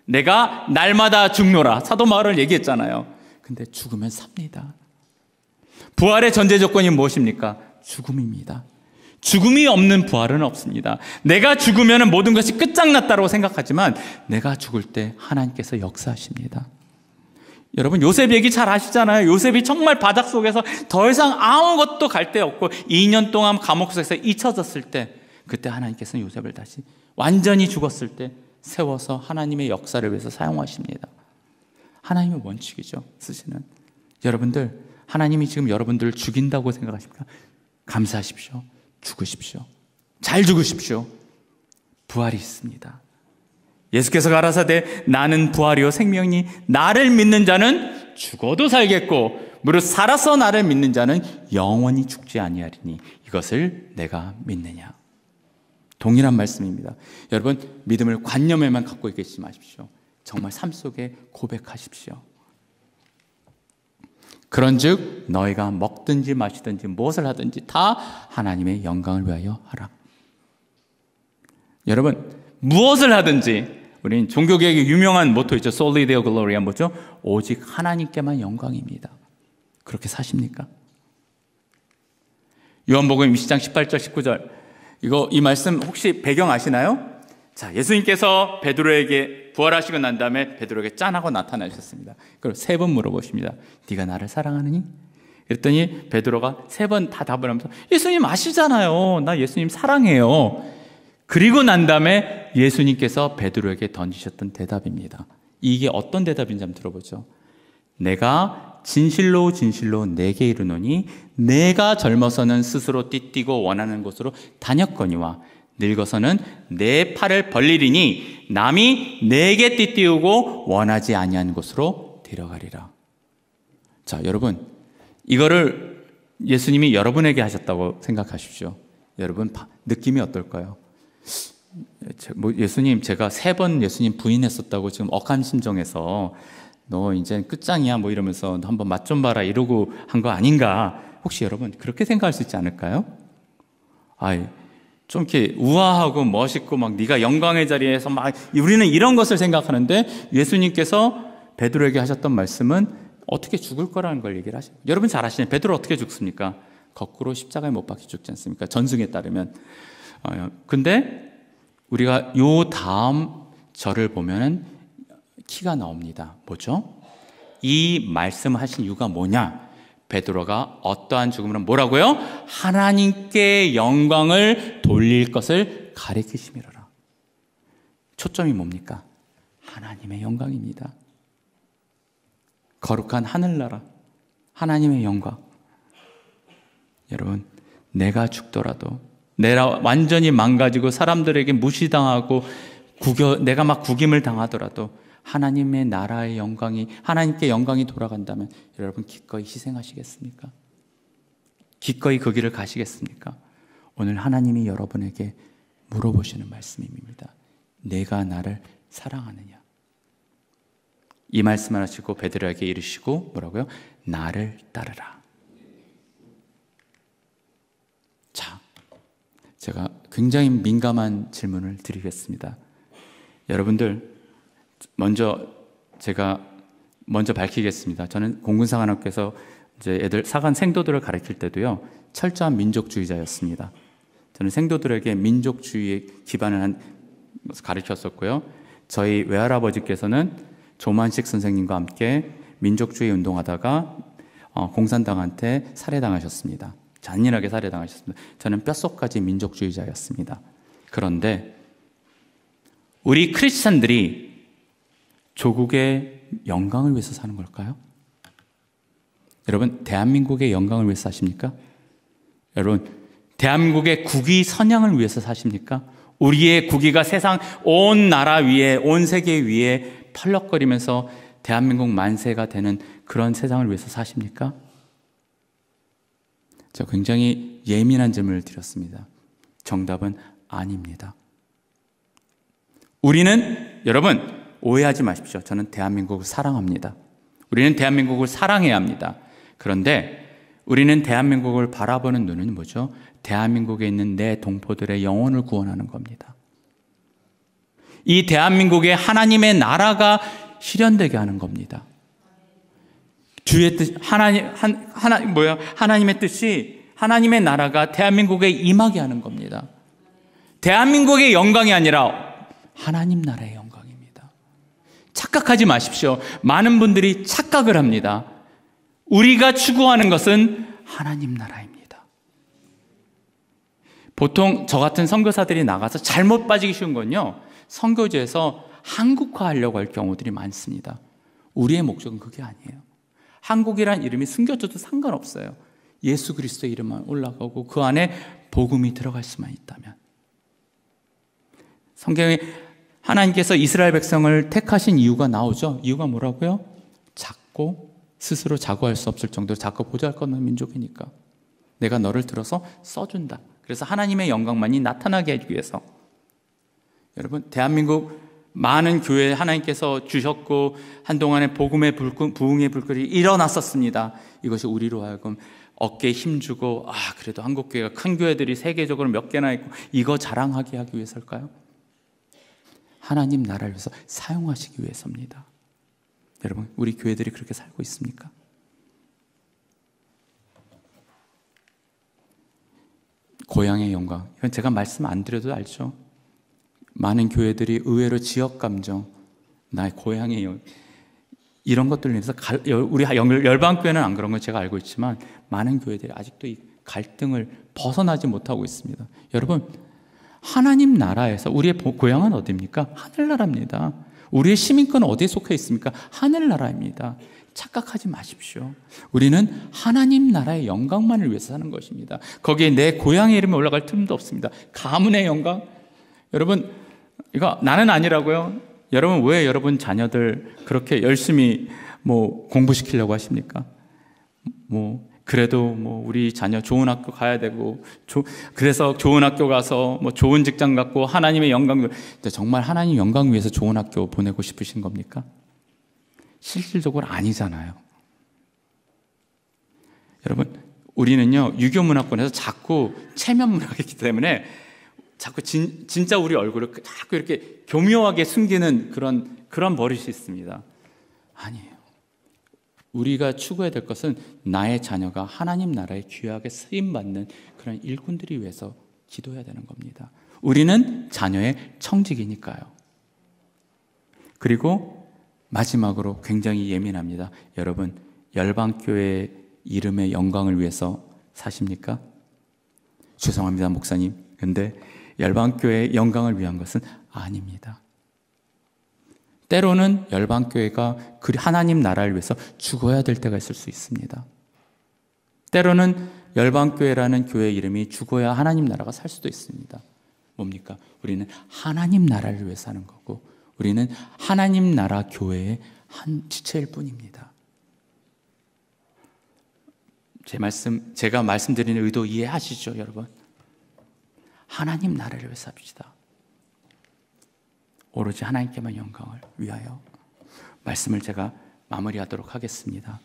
내가 날마다 죽노라, 사도 바울은 얘기했잖아요. 근데 죽으면 삽니다. 부활의 전제 조건이 무엇입니까? 죽음입니다. 죽음이 없는 부활은 없습니다. 내가 죽으면 모든 것이 끝장났다고 생각하지만 내가 죽을 때 하나님께서 역사하십니다. 여러분, 요셉 얘기 잘 아시잖아요. 요셉이 정말 바닥 속에서 더 이상 아무것도 갈 데 없고 2년 동안 감옥 속에서 잊혀졌을 때, 그때 하나님께서는 요셉을 다시 완전히 죽었을 때 세워서 하나님의 역사를 위해서 사용하십니다. 하나님의 원칙이죠, 쓰시는. 여러분들, 하나님이 지금 여러분들을 죽인다고 생각하십니까? 감사하십시오. 죽으십시오. 잘 죽으십시오. 부활이 있습니다. 예수께서 가라사대 나는 부활이요 생명이니 나를 믿는 자는 죽어도 살겠고 무릇 살아서 나를 믿는 자는 영원히 죽지 아니하리니 이것을 내가 믿느냐. 동일한 말씀입니다. 여러분, 믿음을 관념에만 갖고 있지 마십시오. 정말 삶 속에 고백하십시오. 그런즉 너희가 먹든지 마시든지 무엇을 하든지 다 하나님의 영광을 위하여 하라. 여러분, 무엇을 하든지, 우리는 종교개혁의 유명한 모토 있죠. Soli Deo Gloria, 뭐죠? 오직 하나님께만 영광입니다. 그렇게 사십니까? 요한복음 20장 18절 19절, 이 말씀 혹시 배경 아시나요? 자, 예수님께서 베드로에게 부활하시고 난 다음에 베드로에게 짠하고 나타나셨습니다. 그리고 3번 물어보십니다. 네가 나를 사랑하느니? 그랬더니 베드로가 3번 다 답을 하면서 예수님 아시잖아요. 나 예수님 사랑해요. 그리고 난 다음에 예수님께서 베드로에게 던지셨던 대답입니다. 이게 어떤 대답인지 한번 들어보죠. 내가 진실로 진실로 내게 이르노니 내가 젊어서는 스스로 띠띠고 원하는 곳으로 다녔거니와 늙어서는 내 팔을 벌리리니 남이 내게 띠띠우고 원하지 아니한 곳으로 데려가리라. 자, 여러분, 이거를 예수님이 여러분에게 하셨다고 생각하십시오. 여러분 느낌이 어떨까요? 예수님, 제가 3번 예수님 부인했었다고 지금 억한심정해서 너 이제 끝장이야 뭐 이러면서 너 한번 맛 좀 봐라 이러고 한 거 아닌가? 혹시 여러분 그렇게 생각할 수 있지 않을까요? 좀 이렇게 우아하고 멋있고 막 네가 영광의 자리에서 막 우리는 이런 것을 생각하는데 예수님께서 베드로에게 하셨던 말씀은 어떻게 죽을 거라는 걸 얘기를 하시죠. 여러분 잘 아시잖아요. 베드로 어떻게 죽습니까? 거꾸로 십자가에 못 박혀 죽지 않습니까? 전승에 따르면. 근데 우리가 요 다음 절을 보면은 키가 나옵니다. 뭐죠? 이 말씀하신 이유가 뭐냐? 베드로가 어떠한 죽음으로 뭐라고요? 하나님께 영광을 돌릴 것을 가리키심이로라. 초점이 뭡니까? 하나님의 영광입니다. 거룩한 하늘나라, 하나님의 영광. 여러분, 내가 죽더라도, 내가 완전히 망가지고 사람들에게 무시당하고 내가 막 구김을 당하더라도 하나님의 나라의 영광이, 하나님께 영광이 돌아간다면 여러분 기꺼이 희생하시겠습니까? 기꺼이 그 길을 가시겠습니까? 오늘 하나님이 여러분에게 물어보시는 말씀입니다. 내가 나를 사랑하느냐? 이 말씀을 하시고 베드로에게 이르시고 뭐라고요? 나를 따르라. 자, 제가 굉장히 민감한 질문을 드리겠습니다. 여러분들, 제가 먼저 밝히겠습니다. 저는 공군사관학교에서 이제 애들 사관 생도들을 가르칠 때도요, 철저한 민족주의자였습니다. 저는 생도들에게 민족주의에 기반을 한 것을 가르쳤었고요. 저희 외할아버지께서는 조만식 선생님과 함께 민족주의 운동하다가 공산당한테 살해당하셨습니다. 잔인하게 살해당하셨습니다. 저는 뼛속까지 민족주의자였습니다. 그런데 우리 크리스찬들이 조국의 영광을 위해서 사는 걸까요? 여러분, 대한민국의 영광을 위해서 사십니까? 여러분, 대한민국의 국위 선양을 위해서 사십니까? 우리의 국위가 세상 온 나라 위에, 온 세계 위에 펄럭거리면서 대한민국 만세가 되는 그런 세상을 위해서 사십니까? 저 굉장히 예민한 질문을 드렸습니다. 정답은 아닙니다. 우리는, 여러분, 오해하지 마십시오. 저는 대한민국을 사랑합니다. 우리는 대한민국을 사랑해야 합니다. 그런데 우리는 대한민국을 바라보는 눈은 뭐죠? 대한민국에 있는 내 동포들의 영혼을 구원하는 겁니다. 이 대한민국에 하나님의 나라가 실현되게 하는 겁니다. 주의 뜻, 하나님의 뜻이, 하나님의 나라가 대한민국에 임하게 하는 겁니다. 대한민국의 영광이 아니라 하나님 나라의 영광입니다. 착각하지 마십시오. 많은 분들이 착각을 합니다. 우리가 추구하는 것은 하나님 나라입니다. 보통 저 같은 선교사들이 나가서 잘못 빠지기 쉬운 건요, 선교지에서 한국화하려고 할 경우들이 많습니다. 우리의 목적은 그게 아니에요. 한국이란 이름이 숨겨져도 상관없어요. 예수 그리스도의 이름만 올라가고 그 안에 복음이 들어갈 수만 있다면. 성경에 하나님께서 이스라엘 백성을 택하신 이유가 나오죠. 이유가 뭐라고요? 작고 스스로 자고할 수 없을 정도로 작고 보잘것없는 민족이니까 내가 너를 들어서 써준다. 그래서 하나님의 영광만이 나타나게 하기 위해서. 여러분, 대한민국 많은 교회 하나님께서 주셨고 한동안에 복음의 부흥의 불꽃이 일어났었습니다. 이것이 우리로 하여금 어깨에 힘주고 그래도 한국교회가 큰 교회들이 세계적으로 몇 개나 있고 이거 자랑하게 하기 위해서일까요? 하나님 나라를 위해서 사용하시기 위해서입니다. 여러분, 우리 교회들이 그렇게 살고 있습니까? 고향의 영광, 이건 제가 말씀 안 드려도 알죠. 많은 교회들이 의외로 지역 감정, 나의 고향의 영광, 이런 것들을 위해서 우리 열방교회는 안 그런 건 제가 알고 있지만 많은 교회들이 아직도 이 갈등을 벗어나지 못하고 있습니다. 여러분, 하나님 나라에서 우리의 고향은 어디입니까? 하늘나라입니다. 우리의 시민권은 어디에 속해 있습니까? 하늘나라입니다. 착각하지 마십시오. 우리는 하나님 나라의 영광만을 위해서 사는 것입니다. 거기에 내 고향의 이름이 올라갈 틈도 없습니다. 가문의 영광? 여러분, 이거 나는 아니라고요? 여러분, 왜 여러분 자녀들 그렇게 열심히 공부시키려고 하십니까? 그래도 우리 자녀 좋은 학교 가야 되고, 그래서 좋은 학교 가서 좋은 직장 갖고 하나님의 영광, 정말 하나님 영광 위해서 좋은 학교 보내고 싶으신 겁니까? 실질적으로 아니잖아요. 여러분, 우리는요, 유교 문화권에서 자꾸 체면 문화이기 때문에 자꾸 진짜 우리 얼굴을 자꾸 이렇게 교묘하게 숨기는 그런 버릇이 있습니다. 아니에요. 우리가 추구해야 될 것은 나의 자녀가 하나님 나라에 귀하게 쓰임받는 그런 일꾼들이 위해서 기도해야 되는 겁니다. 우리는 자녀의 청직이니까요. 그리고 마지막으로 굉장히 예민합니다. 여러분, 열방교회 이름의 영광을 위해서 사십니까? 죄송합니다, 목사님. 근데 열방교회의 영광을 위한 것은 아닙니다. 때로는 열방교회가 하나님 나라를 위해서 죽어야 될 때가 있을 수 있습니다. 때로는 열방교회라는 교회 이름이 죽어야 하나님 나라가 살 수도 있습니다. 뭡니까? 우리는 하나님 나라를 위해 사는 거고, 우리는 하나님 나라 교회의 한 지체일 뿐입니다. 제가 말씀드리는 의도 이해하시죠, 여러분? 하나님 나라를 위해 삽시다. 오로지 하나님께만 영광을 위하여. 말씀을 제가 마무리하도록 하겠습니다.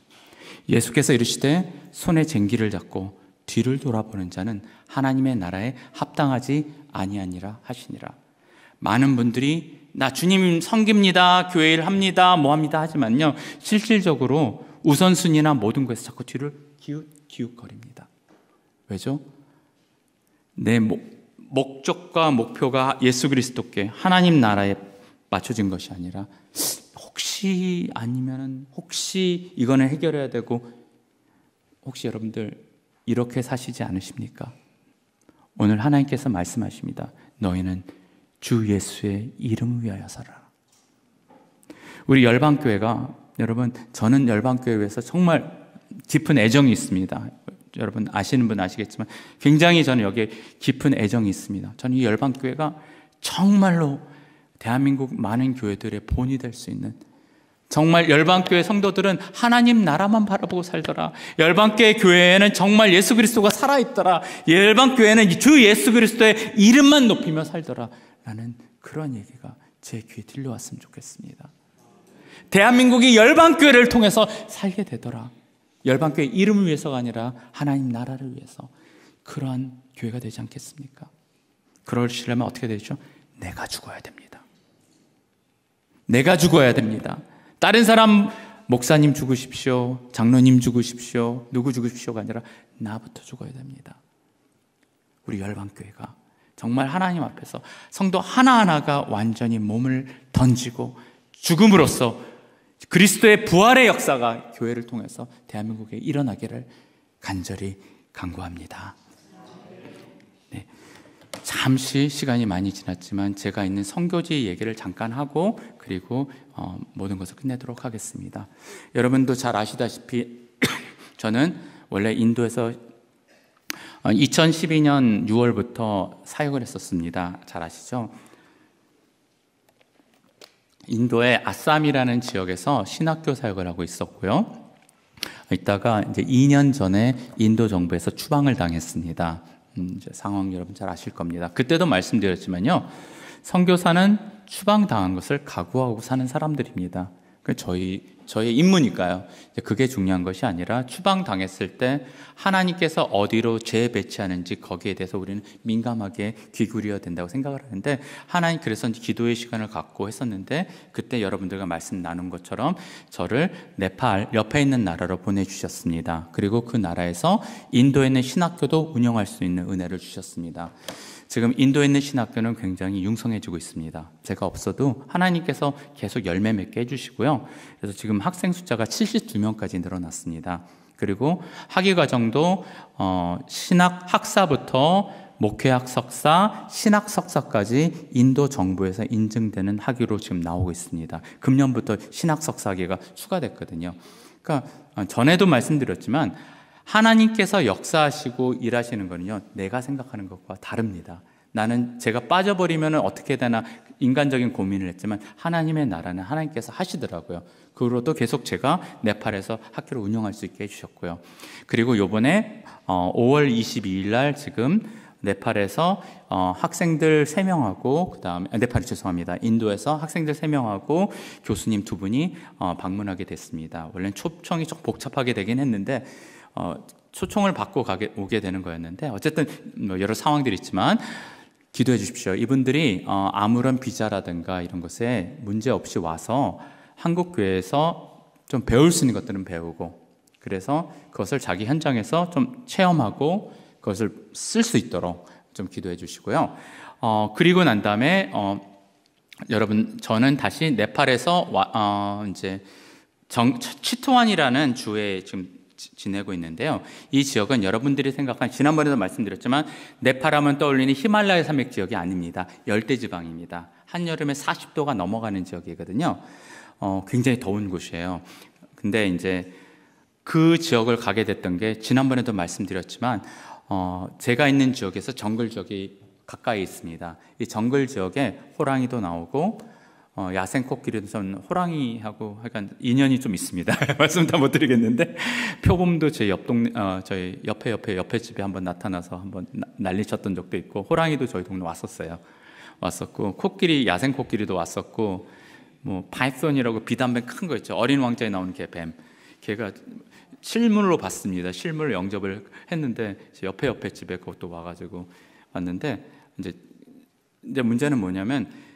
예수께서 이르시되 손에 쟁기를 잡고 뒤를 돌아보는 자는 하나님의 나라에 합당하지 아니하니라 하시니라. 많은 분들이 나 주님 섬깁니다, 교회 일 합니다, 합니다 하지만요, 실질적으로 우선순위나 모든 것에서 자꾸 뒤를 기웃거립니다. 왜죠? 내 목적과 목표가 예수 그리스도께 하나님 나라에 맞춰진 것이 아니라 혹시 이거는 해결해야 되고, 혹시 여러분들 이렇게 사시지 않으십니까? 오늘 하나님께서 말씀하십니다. 너희는 주 예수의 이름을 위하여 살아라. 우리 열방교회가, 여러분, 저는 열방교회에 대해서 정말 깊은 애정이 있습니다. 여러분 아시는 분 아시겠지만 굉장히 저는 여기에 깊은 애정이 있습니다. 저는 이 열방교회가 정말로 대한민국 많은 교회들의 본이 될 수 있는, 정말 열방교회 성도들은 하나님 나라만 바라보고 살더라. 열방교회 교회에는 정말 예수 그리스도가 살아있더라. 열방교회는 주 예수 그리스도의 이름만 높이며 살더라. 라는 그런 얘기가 제 귀에 들려왔으면 좋겠습니다. 대한민국이 열방교회를 통해서 살게 되더라. 열방교회 이름을 위해서가 아니라 하나님 나라를 위해서, 그러한 교회가 되지 않겠습니까? 그러시려면 어떻게 되죠? 내가 죽어야 됩니다. 내가 죽어야 됩니다. 다른 사람, 목사님 죽으십시오, 장로님 죽으십시오, 누구 죽으십시오가 아니라 나부터 죽어야 됩니다. 우리 열방교회가 정말 하나님 앞에서 성도 하나하나가 완전히 몸을 던지고 죽음으로써 그리스도의 부활의 역사가 교회를 통해서 대한민국에 일어나기를 간절히 간구합니다. 네. 잠시 시간이 많이 지났지만 제가 있는 선교지 얘기를 잠깐 하고, 그리고 모든 것을 끝내도록 하겠습니다. 여러분도 잘 아시다시피 저는 원래 인도에서 2012년 6월부터 사역을 했었습니다. 잘 아시죠? 인도의 아쌈이라는 지역에서 신학교 사역을 하고 있었고요. 이따가 이제 2년 전에 인도 정부에서 추방을 당했습니다. 이제 상황 여러분 잘 아실 겁니다. 그때도 말씀드렸지만요, 선교사는 추방당한 것을 각오하고 사는 사람들입니다. 저의 임무니까요. 그게 중요한 것이 아니라 추방당했을 때 하나님께서 어디로 재배치하는지 거기에 대해서 우리는 민감하게 귀 기울여야 된다고 생각을 하는데, 하나님 그래서 기도의 시간을 갖고 했었는데, 그때 여러분들과 말씀 나눈 것처럼 저를 네팔 옆에 있는 나라로 보내주셨습니다. 그리고 그 나라에서 인도에 있는 신학교도 운영할 수 있는 은혜를 주셨습니다. 지금 인도에 있는 신학교는 굉장히 융성해지고 있습니다. 제가 없어도 하나님께서 계속 열매 맺게 해주시고요. 그래서 지금 학생 숫자가 72명까지 늘어났습니다. 그리고 학위과정도 신학 학사부터 목회학 석사, 신학 석사까지 인도 정부에서 인증되는 학위로 지금 나오고 있습니다. 금년부터 신학 석사 학위가 추가됐거든요. 그러니까 전에도 말씀드렸지만 하나님께서 역사하시고 일하시는 거는요, 내가 생각하는 것과 다릅니다. 나는 제가 빠져버리면 어떻게 되나 인간적인 고민을 했지만 하나님의 나라는 하나님께서 하시더라고요. 그 후로도 계속 제가 네팔에서 학교를 운영할 수 있게 해주셨고요. 그리고 요번에 5월 22일 날 지금 네팔에서 학생들 3명하고 그다음에 네팔이 죄송합니다. 인도에서 학생들 3명하고 교수님 2분이 방문하게 됐습니다. 원래는 초청이 좀 복잡하게 되긴 했는데 초청을 받고 오게 되는 거였는데 어쨌든 여러 상황들이 있지만 기도해 주십시오. 이분들이 아무런 비자라든가 이런 것에 문제 없이 와서 한국 교회에서 좀 배울 수 있는 것들은 배우고 그래서 그것을 자기 현장에서 좀 체험하고 그것을 쓸 수 있도록 좀 기도해 주시고요. 그리고 난 다음에 여러분 저는 다시 네팔에서 이제 치트완이라는 주에 지금 지내고 있는데요. 이 지역은 여러분들이 생각한 지난번에도 말씀드렸지만 네팔하면 떠올리는 히말라야 산맥 지역이 아닙니다. 열대지방입니다. 한여름에 40도가 넘어가는 지역이거든요. 굉장히 더운 곳이에요. 근데 이제 그 지역을 가게 됐던 게 지난번에도 말씀드렸지만 제가 있는 지역에서 정글 지역이 가까이 있습니다. 이 정글 지역에 호랑이도 나오고 야생 코끼리도 전 호랑이하고 약간 인연이 좀 있습니다. 말씀 다 못 드리겠는데 표범도 제 옆 동네 저희 옆에 집에 한번 나타나서 한번 난리쳤던 적도 있고 호랑이도 저희 동네 왔었고 코끼리 야생 코끼리도 왔었고 뭐 파이썬이라고 비단뱀 큰 거 있죠. 어린 왕자에 나오는 뱀 걔가 실물로 봤습니다. 실물 영접을 했는데 옆에 집에 그것도 와가지고 왔는데 이제 문제는 뭐냐면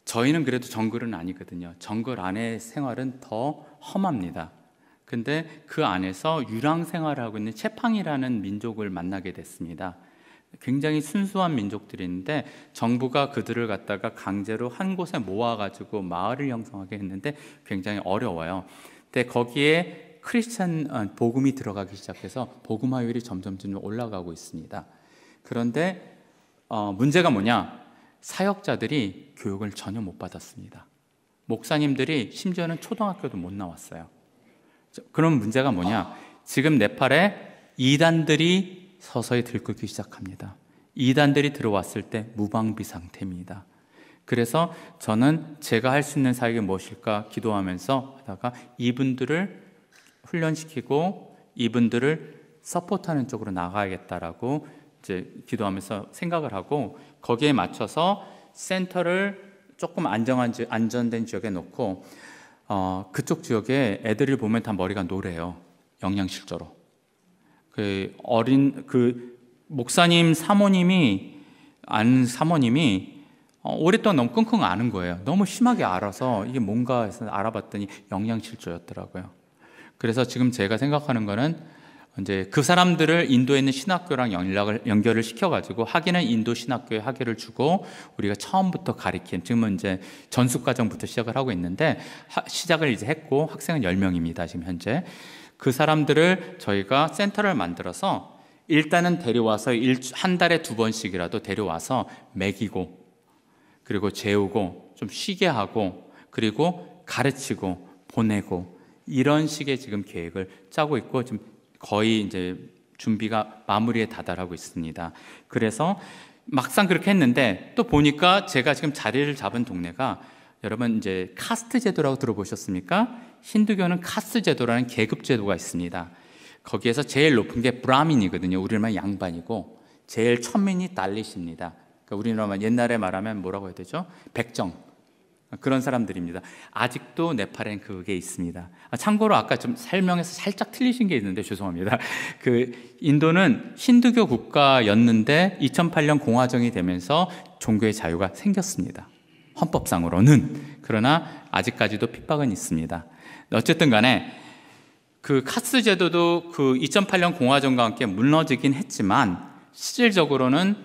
저희는 그래도 정글은 아니거든요. 정글 안의 생활은 더 험합니다. 근데 그 안에서 유랑 생활을 하고 있는 채팡이라는 민족을 만나게 됐습니다. 굉장히 순수한 민족들인데 정부가 그들을 갖다가 강제로 한 곳에 모아가지고 마을을 형성하게 했는데 굉장히 어려워요. 근데 거기에 크리스찬 복음이 들어가기 시작해서 복음화율이 점점 올라가고 있습니다. 그런데 문제가 뭐냐? 사역자들이 교육을 전혀 못 받았습니다. 목사님들이 심지어는 초등학교도 못 나왔어요. 그럼 문제가 뭐냐? 지금 네팔에 이단들이 서서히 들끓기 시작합니다. 이단들이 들어왔을 때 무방비 상태입니다. 그래서 저는 제가 할 수 있는 사역이 무엇일까 기도하면서 하다가 이분들을 훈련시키고 이분들을 서포트하는 쪽으로 나가야겠다라고 이제 기도하면서 생각을 하고 거기에 맞춰서 센터를 조금 안전된 지역에 놓고 그쪽 지역에 애들을 보면 다 머리가 노래요. 영양실조로. 그 목사님 사모님이 오랫동안 너무 끙끙 앓은 거예요. 너무 심하게 앓아서 이게 뭔가 해서 알아봤더니 영양실조였더라고요. 그래서 지금 제가 생각하는 거는 이제 그 사람들을 인도에 있는 신학교랑 연결을 시켜가지고 학위는 인도 신학교에 학위를 주고 우리가 처음부터 가리킴, 지금은 이제 전수 과정부터 시작을 하고 있는데 시작을 이제 했고 학생은 10명입니다. 지금 현재 그 사람들을 저희가 센터를 만들어서 일단은 데려와서 한 달에 2번씩이라도 데려와서 먹이고 그리고 재우고 좀 쉬게 하고 그리고 가르치고 보내고 이런 식의 지금 계획을 짜고 있고 지금 거의 이제 준비가 마무리에 다다르고 있습니다. 그래서 막상 그렇게 했는데 또 보니까 제가 지금 자리를 잡은 동네가 여러분 이제 카스트 제도라고 들어보셨습니까? 힌두교는 카스트 제도라는 계급 제도가 있습니다. 거기에서 제일 높은 게 브라민이거든요. 우리나라 양반이고 제일 천민이 달릿입니다. 그러니까 우리나라 옛날에 말하면 뭐라고 해야 되죠? 백정. 그런 사람들입니다. 아직도 네팔엔 그게 있습니다. 참고로 아까 좀 설명해서 살짝 틀리신 게 있는데 죄송합니다. 그 인도는 힌두교 국가였는데 2008년 공화정이 되면서 종교의 자유가 생겼습니다. 헌법상으로는. 그러나 아직까지도 핍박은 있습니다. 어쨌든 간에 그 카스 제도도 그 2008년 공화정과 함께 무너지긴 했지만 실질적으로는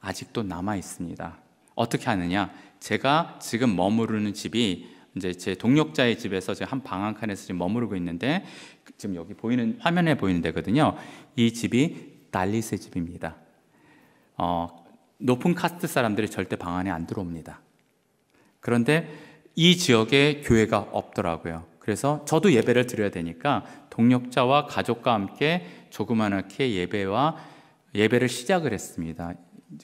아직도 남아 있습니다. 어떻게 하느냐? 제가 지금 머무르는 집이 이제 제 동력자의 집에서 제가 한 방 한 칸에서 지금 머무르고 있는데, 지금 여기 보이는 화면에 보이는 데거든요. 이 집이 달릿의 집입니다. 높은 카스트 사람들이 절대 방 안에 안 들어옵니다. 그런데 이 지역에 교회가 없더라고요. 그래서 저도 예배를 드려야 되니까 동력자와 가족과 함께 조그맣게 예배를 시작을 했습니다.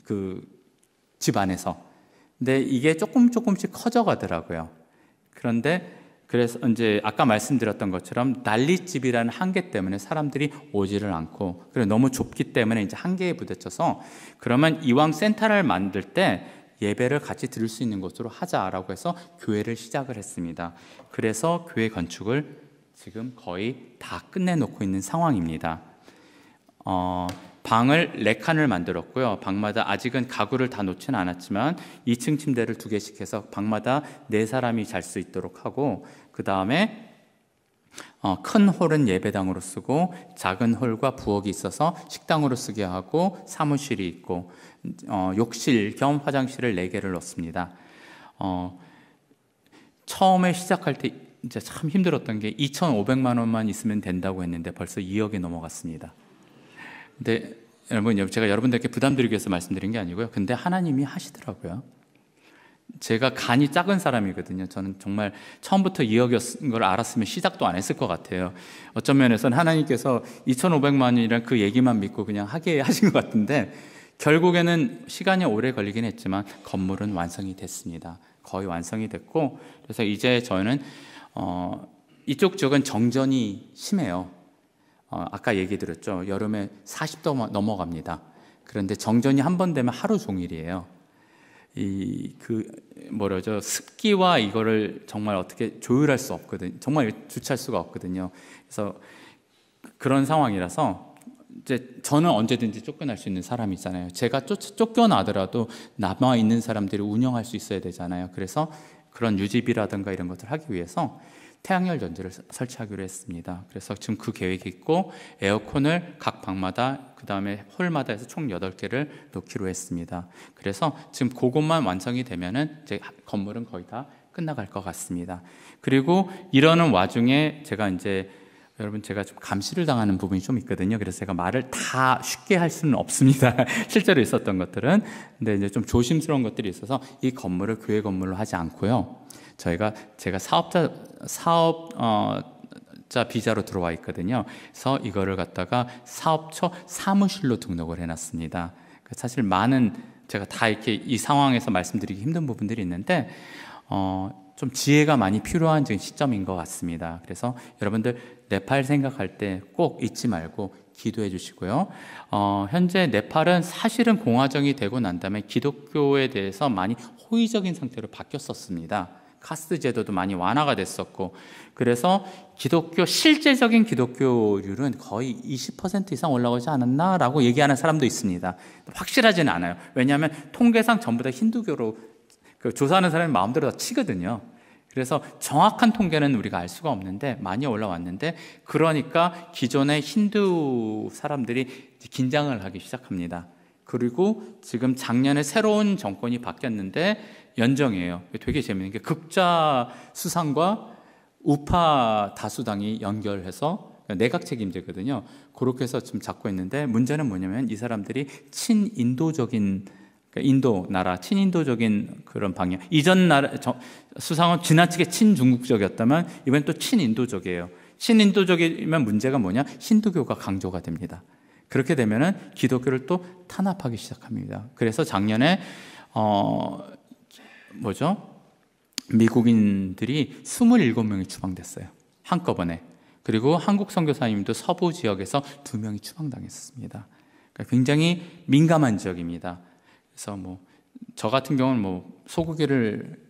그 집 안에서. 근데 이게 조금씩 커져가더라고요. 그래서 이제 아까 말씀드렸던 것처럼 난리집이라는 한계 때문에 사람들이 오지를 않고, 그리고 너무 좁기 때문에 이제 한계에 부딪혀서, 그러면 이왕 센터를 만들 때 예배를 같이 드릴 수 있는 곳으로 하자라고 해서 교회를 시작을 했습니다. 그래서 교회 건축을 지금 거의 다 끝내놓고 있는 상황입니다. 방을 4칸을 만들었고요. 방마다 아직은 가구를 다 놓지는 않았지만 2층 침대를 2개씩 해서 방마다 4사람이 잘 수 있도록 하고, 그 다음에 큰 홀은 예배당으로 쓰고 작은 홀과 부엌이 있어서 식당으로 쓰게 하고 사무실이 있고 욕실 겸 화장실을 4개를 넣습니다. 처음에 시작할 때 진짜 참 힘들었던 게 2,500만 원만 있으면 된다고 했는데 벌써 2억이 넘어갔습니다. 근데 여러분, 제가 여러분들께 부담드리기 위해서 말씀드린 게 아니고요. 근데 하나님이 하시더라고요. 제가 간이 작은 사람이거든요. 저는 정말 처음부터 2억이었던 걸 알았으면 시작도 안 했을 것 같아요. 어떤 면에서는 하나님께서 2,500만 원이란 그 얘기만 믿고 그냥 하게 하신 것 같은데, 결국에는 시간이 오래 걸리긴 했지만 건물은 완성이 됐습니다. 거의 완성이 됐고, 그래서 이제 저는 이쪽 지역은 정전이 심해요. 아까 얘기 드렸죠. 여름에 40도 넘어갑니다. 그런데 정전이 한 번 되면 하루 종일이에요. 습기와 이거를 정말 어떻게 조율할 수 없거든요. 정말 주체할 수가 없거든요. 그래서 그런 상황이라서 이제 저는 언제든지 쫓겨날 수 있는 사람이잖아요. 제가 쫓겨나더라도 남아 있는 사람들이 운영할 수 있어야 되잖아요. 그래서 그런 유지비라든가 이런 것들 하기 위해서 태양열 전지를 설치하기로 했습니다. 그래서 지금 그 계획이 있고, 에어컨을 각 방마다, 그 다음에 홀마다 해서 총 8개를 놓기로 했습니다. 그래서 지금 그것만 완성이 되면은 이제 건물은 거의 다 끝나갈 것 같습니다. 그리고 이러는 와중에 제가 좀 감시를 당하는 부분이 좀 있거든요. 그래서 제가 말을 다 쉽게 할 수는 없습니다. 실제로 있었던 것들은. 근데 이제 좀 조심스러운 것들이 있어서 이 건물을 교회 건물로 하지 않고요. 제가 사업자 비자로 들어와 있거든요. 그래서 이거를 갖다가 사업처 사무실로 등록을 해놨습니다. 사실 제가 다 이렇게 이 상황에서 말씀드리기 힘든 부분들이 있는데, 좀 지혜가 많이 필요한 지금 시점인 것 같습니다. 그래서 여러분들 네팔 생각할 때 꼭 잊지 말고 기도해 주시고요. 현재 네팔은 사실은 공화정이 되고 난 다음에 기독교에 대해서 많이 호의적인 상태로 바뀌었었습니다. 카스트 제도도 많이 완화가 됐었고, 그래서 실제적인 기독교율은 거의 20% 이상 올라가지 않았나라고 얘기하는 사람도 있습니다. 확실하지는 않아요. 왜냐하면 통계상 전부 다 힌두교로 조사하는 사람이 마음대로 다 치거든요. 그래서 정확한 통계는 우리가 알 수가 없는데 많이 올라왔는데, 그러니까 기존의 힌두 사람들이 긴장을 하기 시작합니다. 그리고 지금 작년에 새로운 정권이 바뀌었는데 연정이에요. 되게 재밌는 게 극좌 수상과 우파 다수당이 연결해서 내각 책임제거든요. 그렇게 해서 지금 잡고 있는데, 문제는 뭐냐면 이 사람들이 친인도적인, 인도 나라 친인도적인 그런 방향. 이전 나라 수상은 지나치게 친중국적이었다면 이번엔 또 친인도적이에요. 친인도적이면 문제가 뭐냐? 힌두교가 강조가 됩니다. 그렇게 되면은 기독교를 또 탄압하기 시작합니다. 그래서 작년에 미국인들이 27명이 추방됐어요. 한꺼번에. 그리고 한국 선교사님도 서부 지역에서 2명이 추방당했습니다. 그러니까 굉장히 민감한 지역입니다. 그래서 저 같은 경우는 소고기를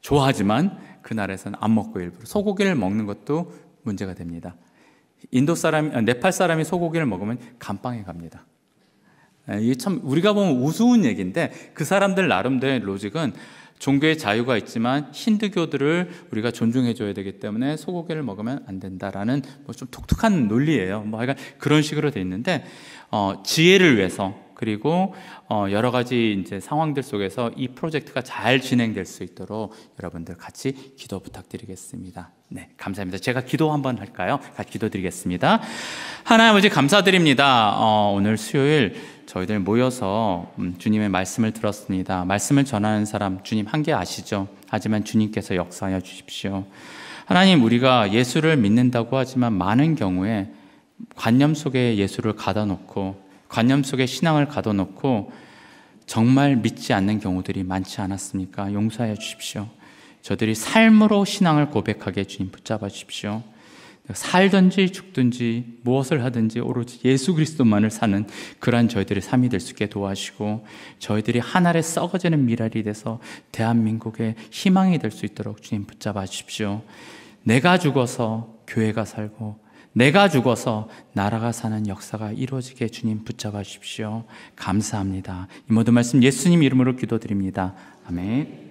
좋아하지만 그 나라에서는 안 먹고 일부러 소고기를 먹는 것도 문제가 됩니다. 네팔 사람이 소고기를 먹으면 감방에 갑니다. 이게 참 우리가 보면 우스운 얘기인데, 그 사람들 나름대로의 로직은 종교의 자유가 있지만 힌두교들을 우리가 존중해줘야 되기 때문에 소고기를 먹으면 안 된다라는 좀 독특한 논리예요. 하여간 그런 식으로 돼 있는데, 지혜를 위해서, 그리고 여러 가지 이제 상황들 속에서 이 프로젝트가 잘 진행될 수 있도록 여러분들 같이 기도 부탁드리겠습니다. 네, 감사합니다. 제가 기도 한번 할까요? 같이 기도드리겠습니다. 하나님 아버지 감사드립니다. 오늘 수요일 저희들 모여서 주님의 말씀을 들었습니다. 말씀을 전하는 사람 주님 한계 아시죠? 하지만 주님께서 역사하여 주십시오. 하나님, 우리가 예수를 믿는다고 하지만 많은 경우에 관념 속에 예수를 가둬놓고 관념 속에 신앙을 가둬놓고 정말 믿지 않는 경우들이 많지 않았습니까? 용서하여 주십시오. 저들이 삶으로 신앙을 고백하게 주님 붙잡아 주십시오. 살든지 죽든지 무엇을 하든지 오로지 예수 그리스도만을 사는 그러한 저희들의 삶이 될 수 있게 도와주시고 저희들이 하늘에 썩어지는 미랄이 돼서 대한민국의 희망이 될 수 있도록 주님 붙잡아 주십시오. 내가 죽어서 교회가 살고 내가 죽어서 나라가 사는 역사가 이루어지게 주님 붙잡아 주십시오. 감사합니다. 이 모든 말씀 예수님 이름으로 기도드립니다. 아멘.